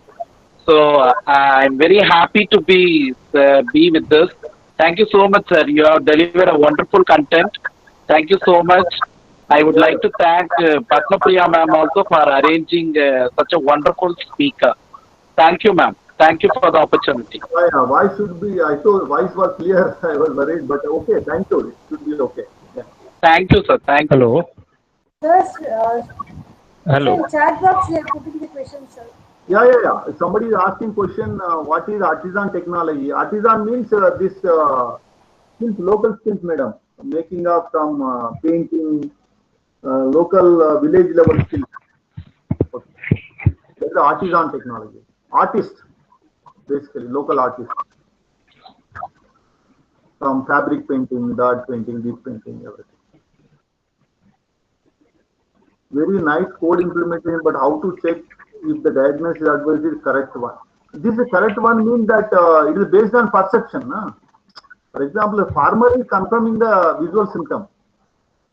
So I'm very happy to be with this. Thank you so much, sir. You have delivered a wonderful content. Thank you so much. I would like to thank Padmapriya ma'am also for arranging such a wonderful speaker. Thank you, ma'am. Thank you for the opportunity. Why should be? I thought voice was clear. I was worried, but okay. Thank you. It should be okay. Yeah. Thank you, sir. Thank you. Hello. Sir, Hello. in chat box, we are putting the question, sir. Yeah. Somebody is asking question. What is artisan technology? Artisan means this skills, local skills, madam. Making up from painting, local village level skills. Okay. That's the artisan technology. Artist, basically local artist. From fabric painting, dot painting, deep painting, everything. Very nice code implementation, but how to check if the diagnosis advice is correct one? This is correct one means that it is based on perception. For example, a farmer is confirming the visual symptom.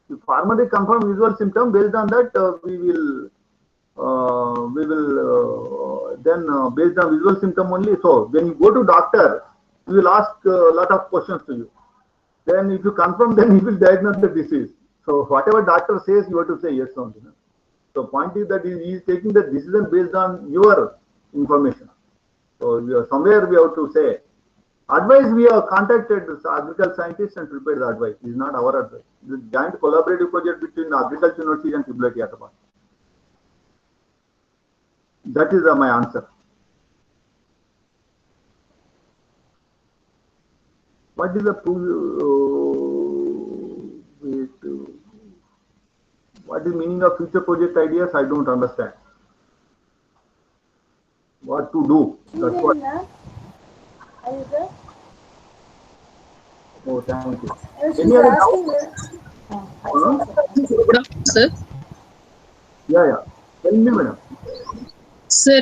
If farmer is confirm visual symptom, based on that we will then based on visual symptom only. So when you go to doctor, he will ask a lot of questions to you. Then if you confirm, then he will diagnose the disease. So whatever doctor says, you have to say yes only. So point is that he is taking the decision based on your information. So somewhere we have to say, advice we have contacted agricultural scientists and prepared the advice. It is not our advice. It is a joint collaborative project between Agriculture University and AAIT Hyderabad. That is my answer. What is the what is meaning of future project ideas? I don't understand. What to do? That's what. Are you there? Oh, thank you. She's asking. Sir. Yeah. Tell me, madam. Sir,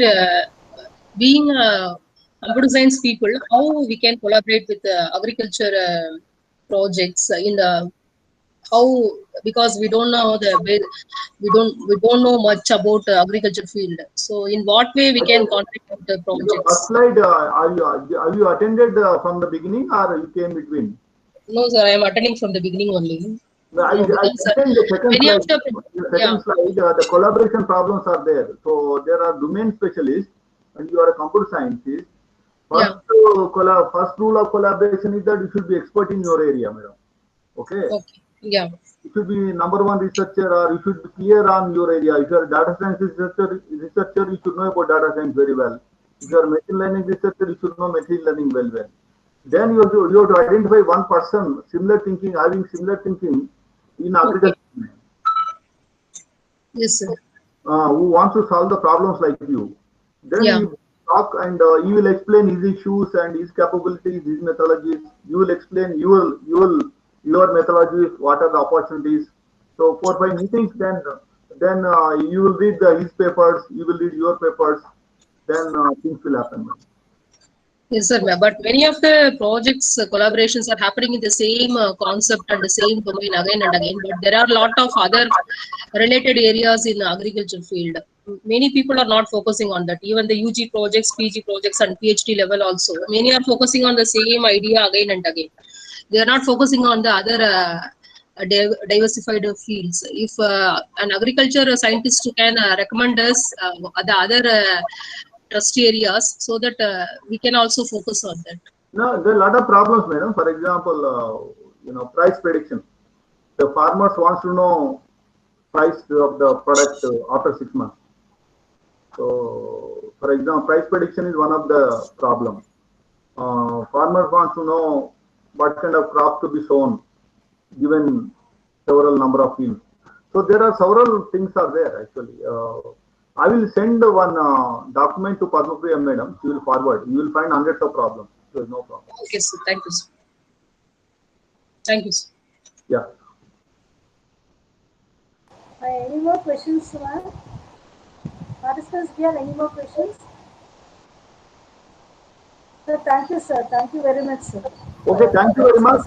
being a computer science people, how we can collaborate with agriculture projects in the how, because we don't know we don't know much about agriculture field. So in what way we can contribute the Your first projects? slide, are you attended from the beginning or you came between? No, sir, I am attending from the beginning only. No, No, I because attend the second many of slide. the The yeah. second slide, the collaboration problems are there. So there are domain specialists, and you are a computer scientist. Yeah. First rule of collaboration is that you should be expert in your area, madam. Okay. Okay. Yeah. You should be number one researcher, or you should be clear on your area. If you are a data science researcher, you should know about data science very well. If you are a machine learning researcher, you should know machine learning well. Then you have to identify one person, having similar thinking in Okay. agriculture, Yes, sir. who wants to solve the problems like you. Then Yeah. you talk and you will explain his issues and his capabilities, his methodologies. You will explain your methodologies, what are the opportunities. So 4 5 meetings, then you will read his papers, you will read your papers. Then things will happen. Yes, sir. But many of the projects collaborations are happening in the same concept and the same domain again and again. But there are a lot of other related areas in the agriculture field. Many people are not focusing on that. Even the UG projects, PG projects, and PhD level also. Many are focusing on the same idea again and again. They are not focusing on the other diversified fields. If an agriculture scientist can recommend us the other trust areas, so that we can also focus on that. No, there are a lot of problems, madam. For example, price prediction. The farmers wants to know price of the product after 6 months. So, for example, price prediction is one of the problem. Farmers want to know what kind of crop to be sown, given several number of fields. So there are several things are there actually. I will send one document to Padma Priya madam. She will forward. You will find hundreds of problems. There is no problem. Okay, sir. Thank you, sir. Thank you, sir. Yeah. Any more questions, ma'am? Participants, do you have any more questions? Sir, thank you, sir. Thank you very much, sir. Okay, thank you very much.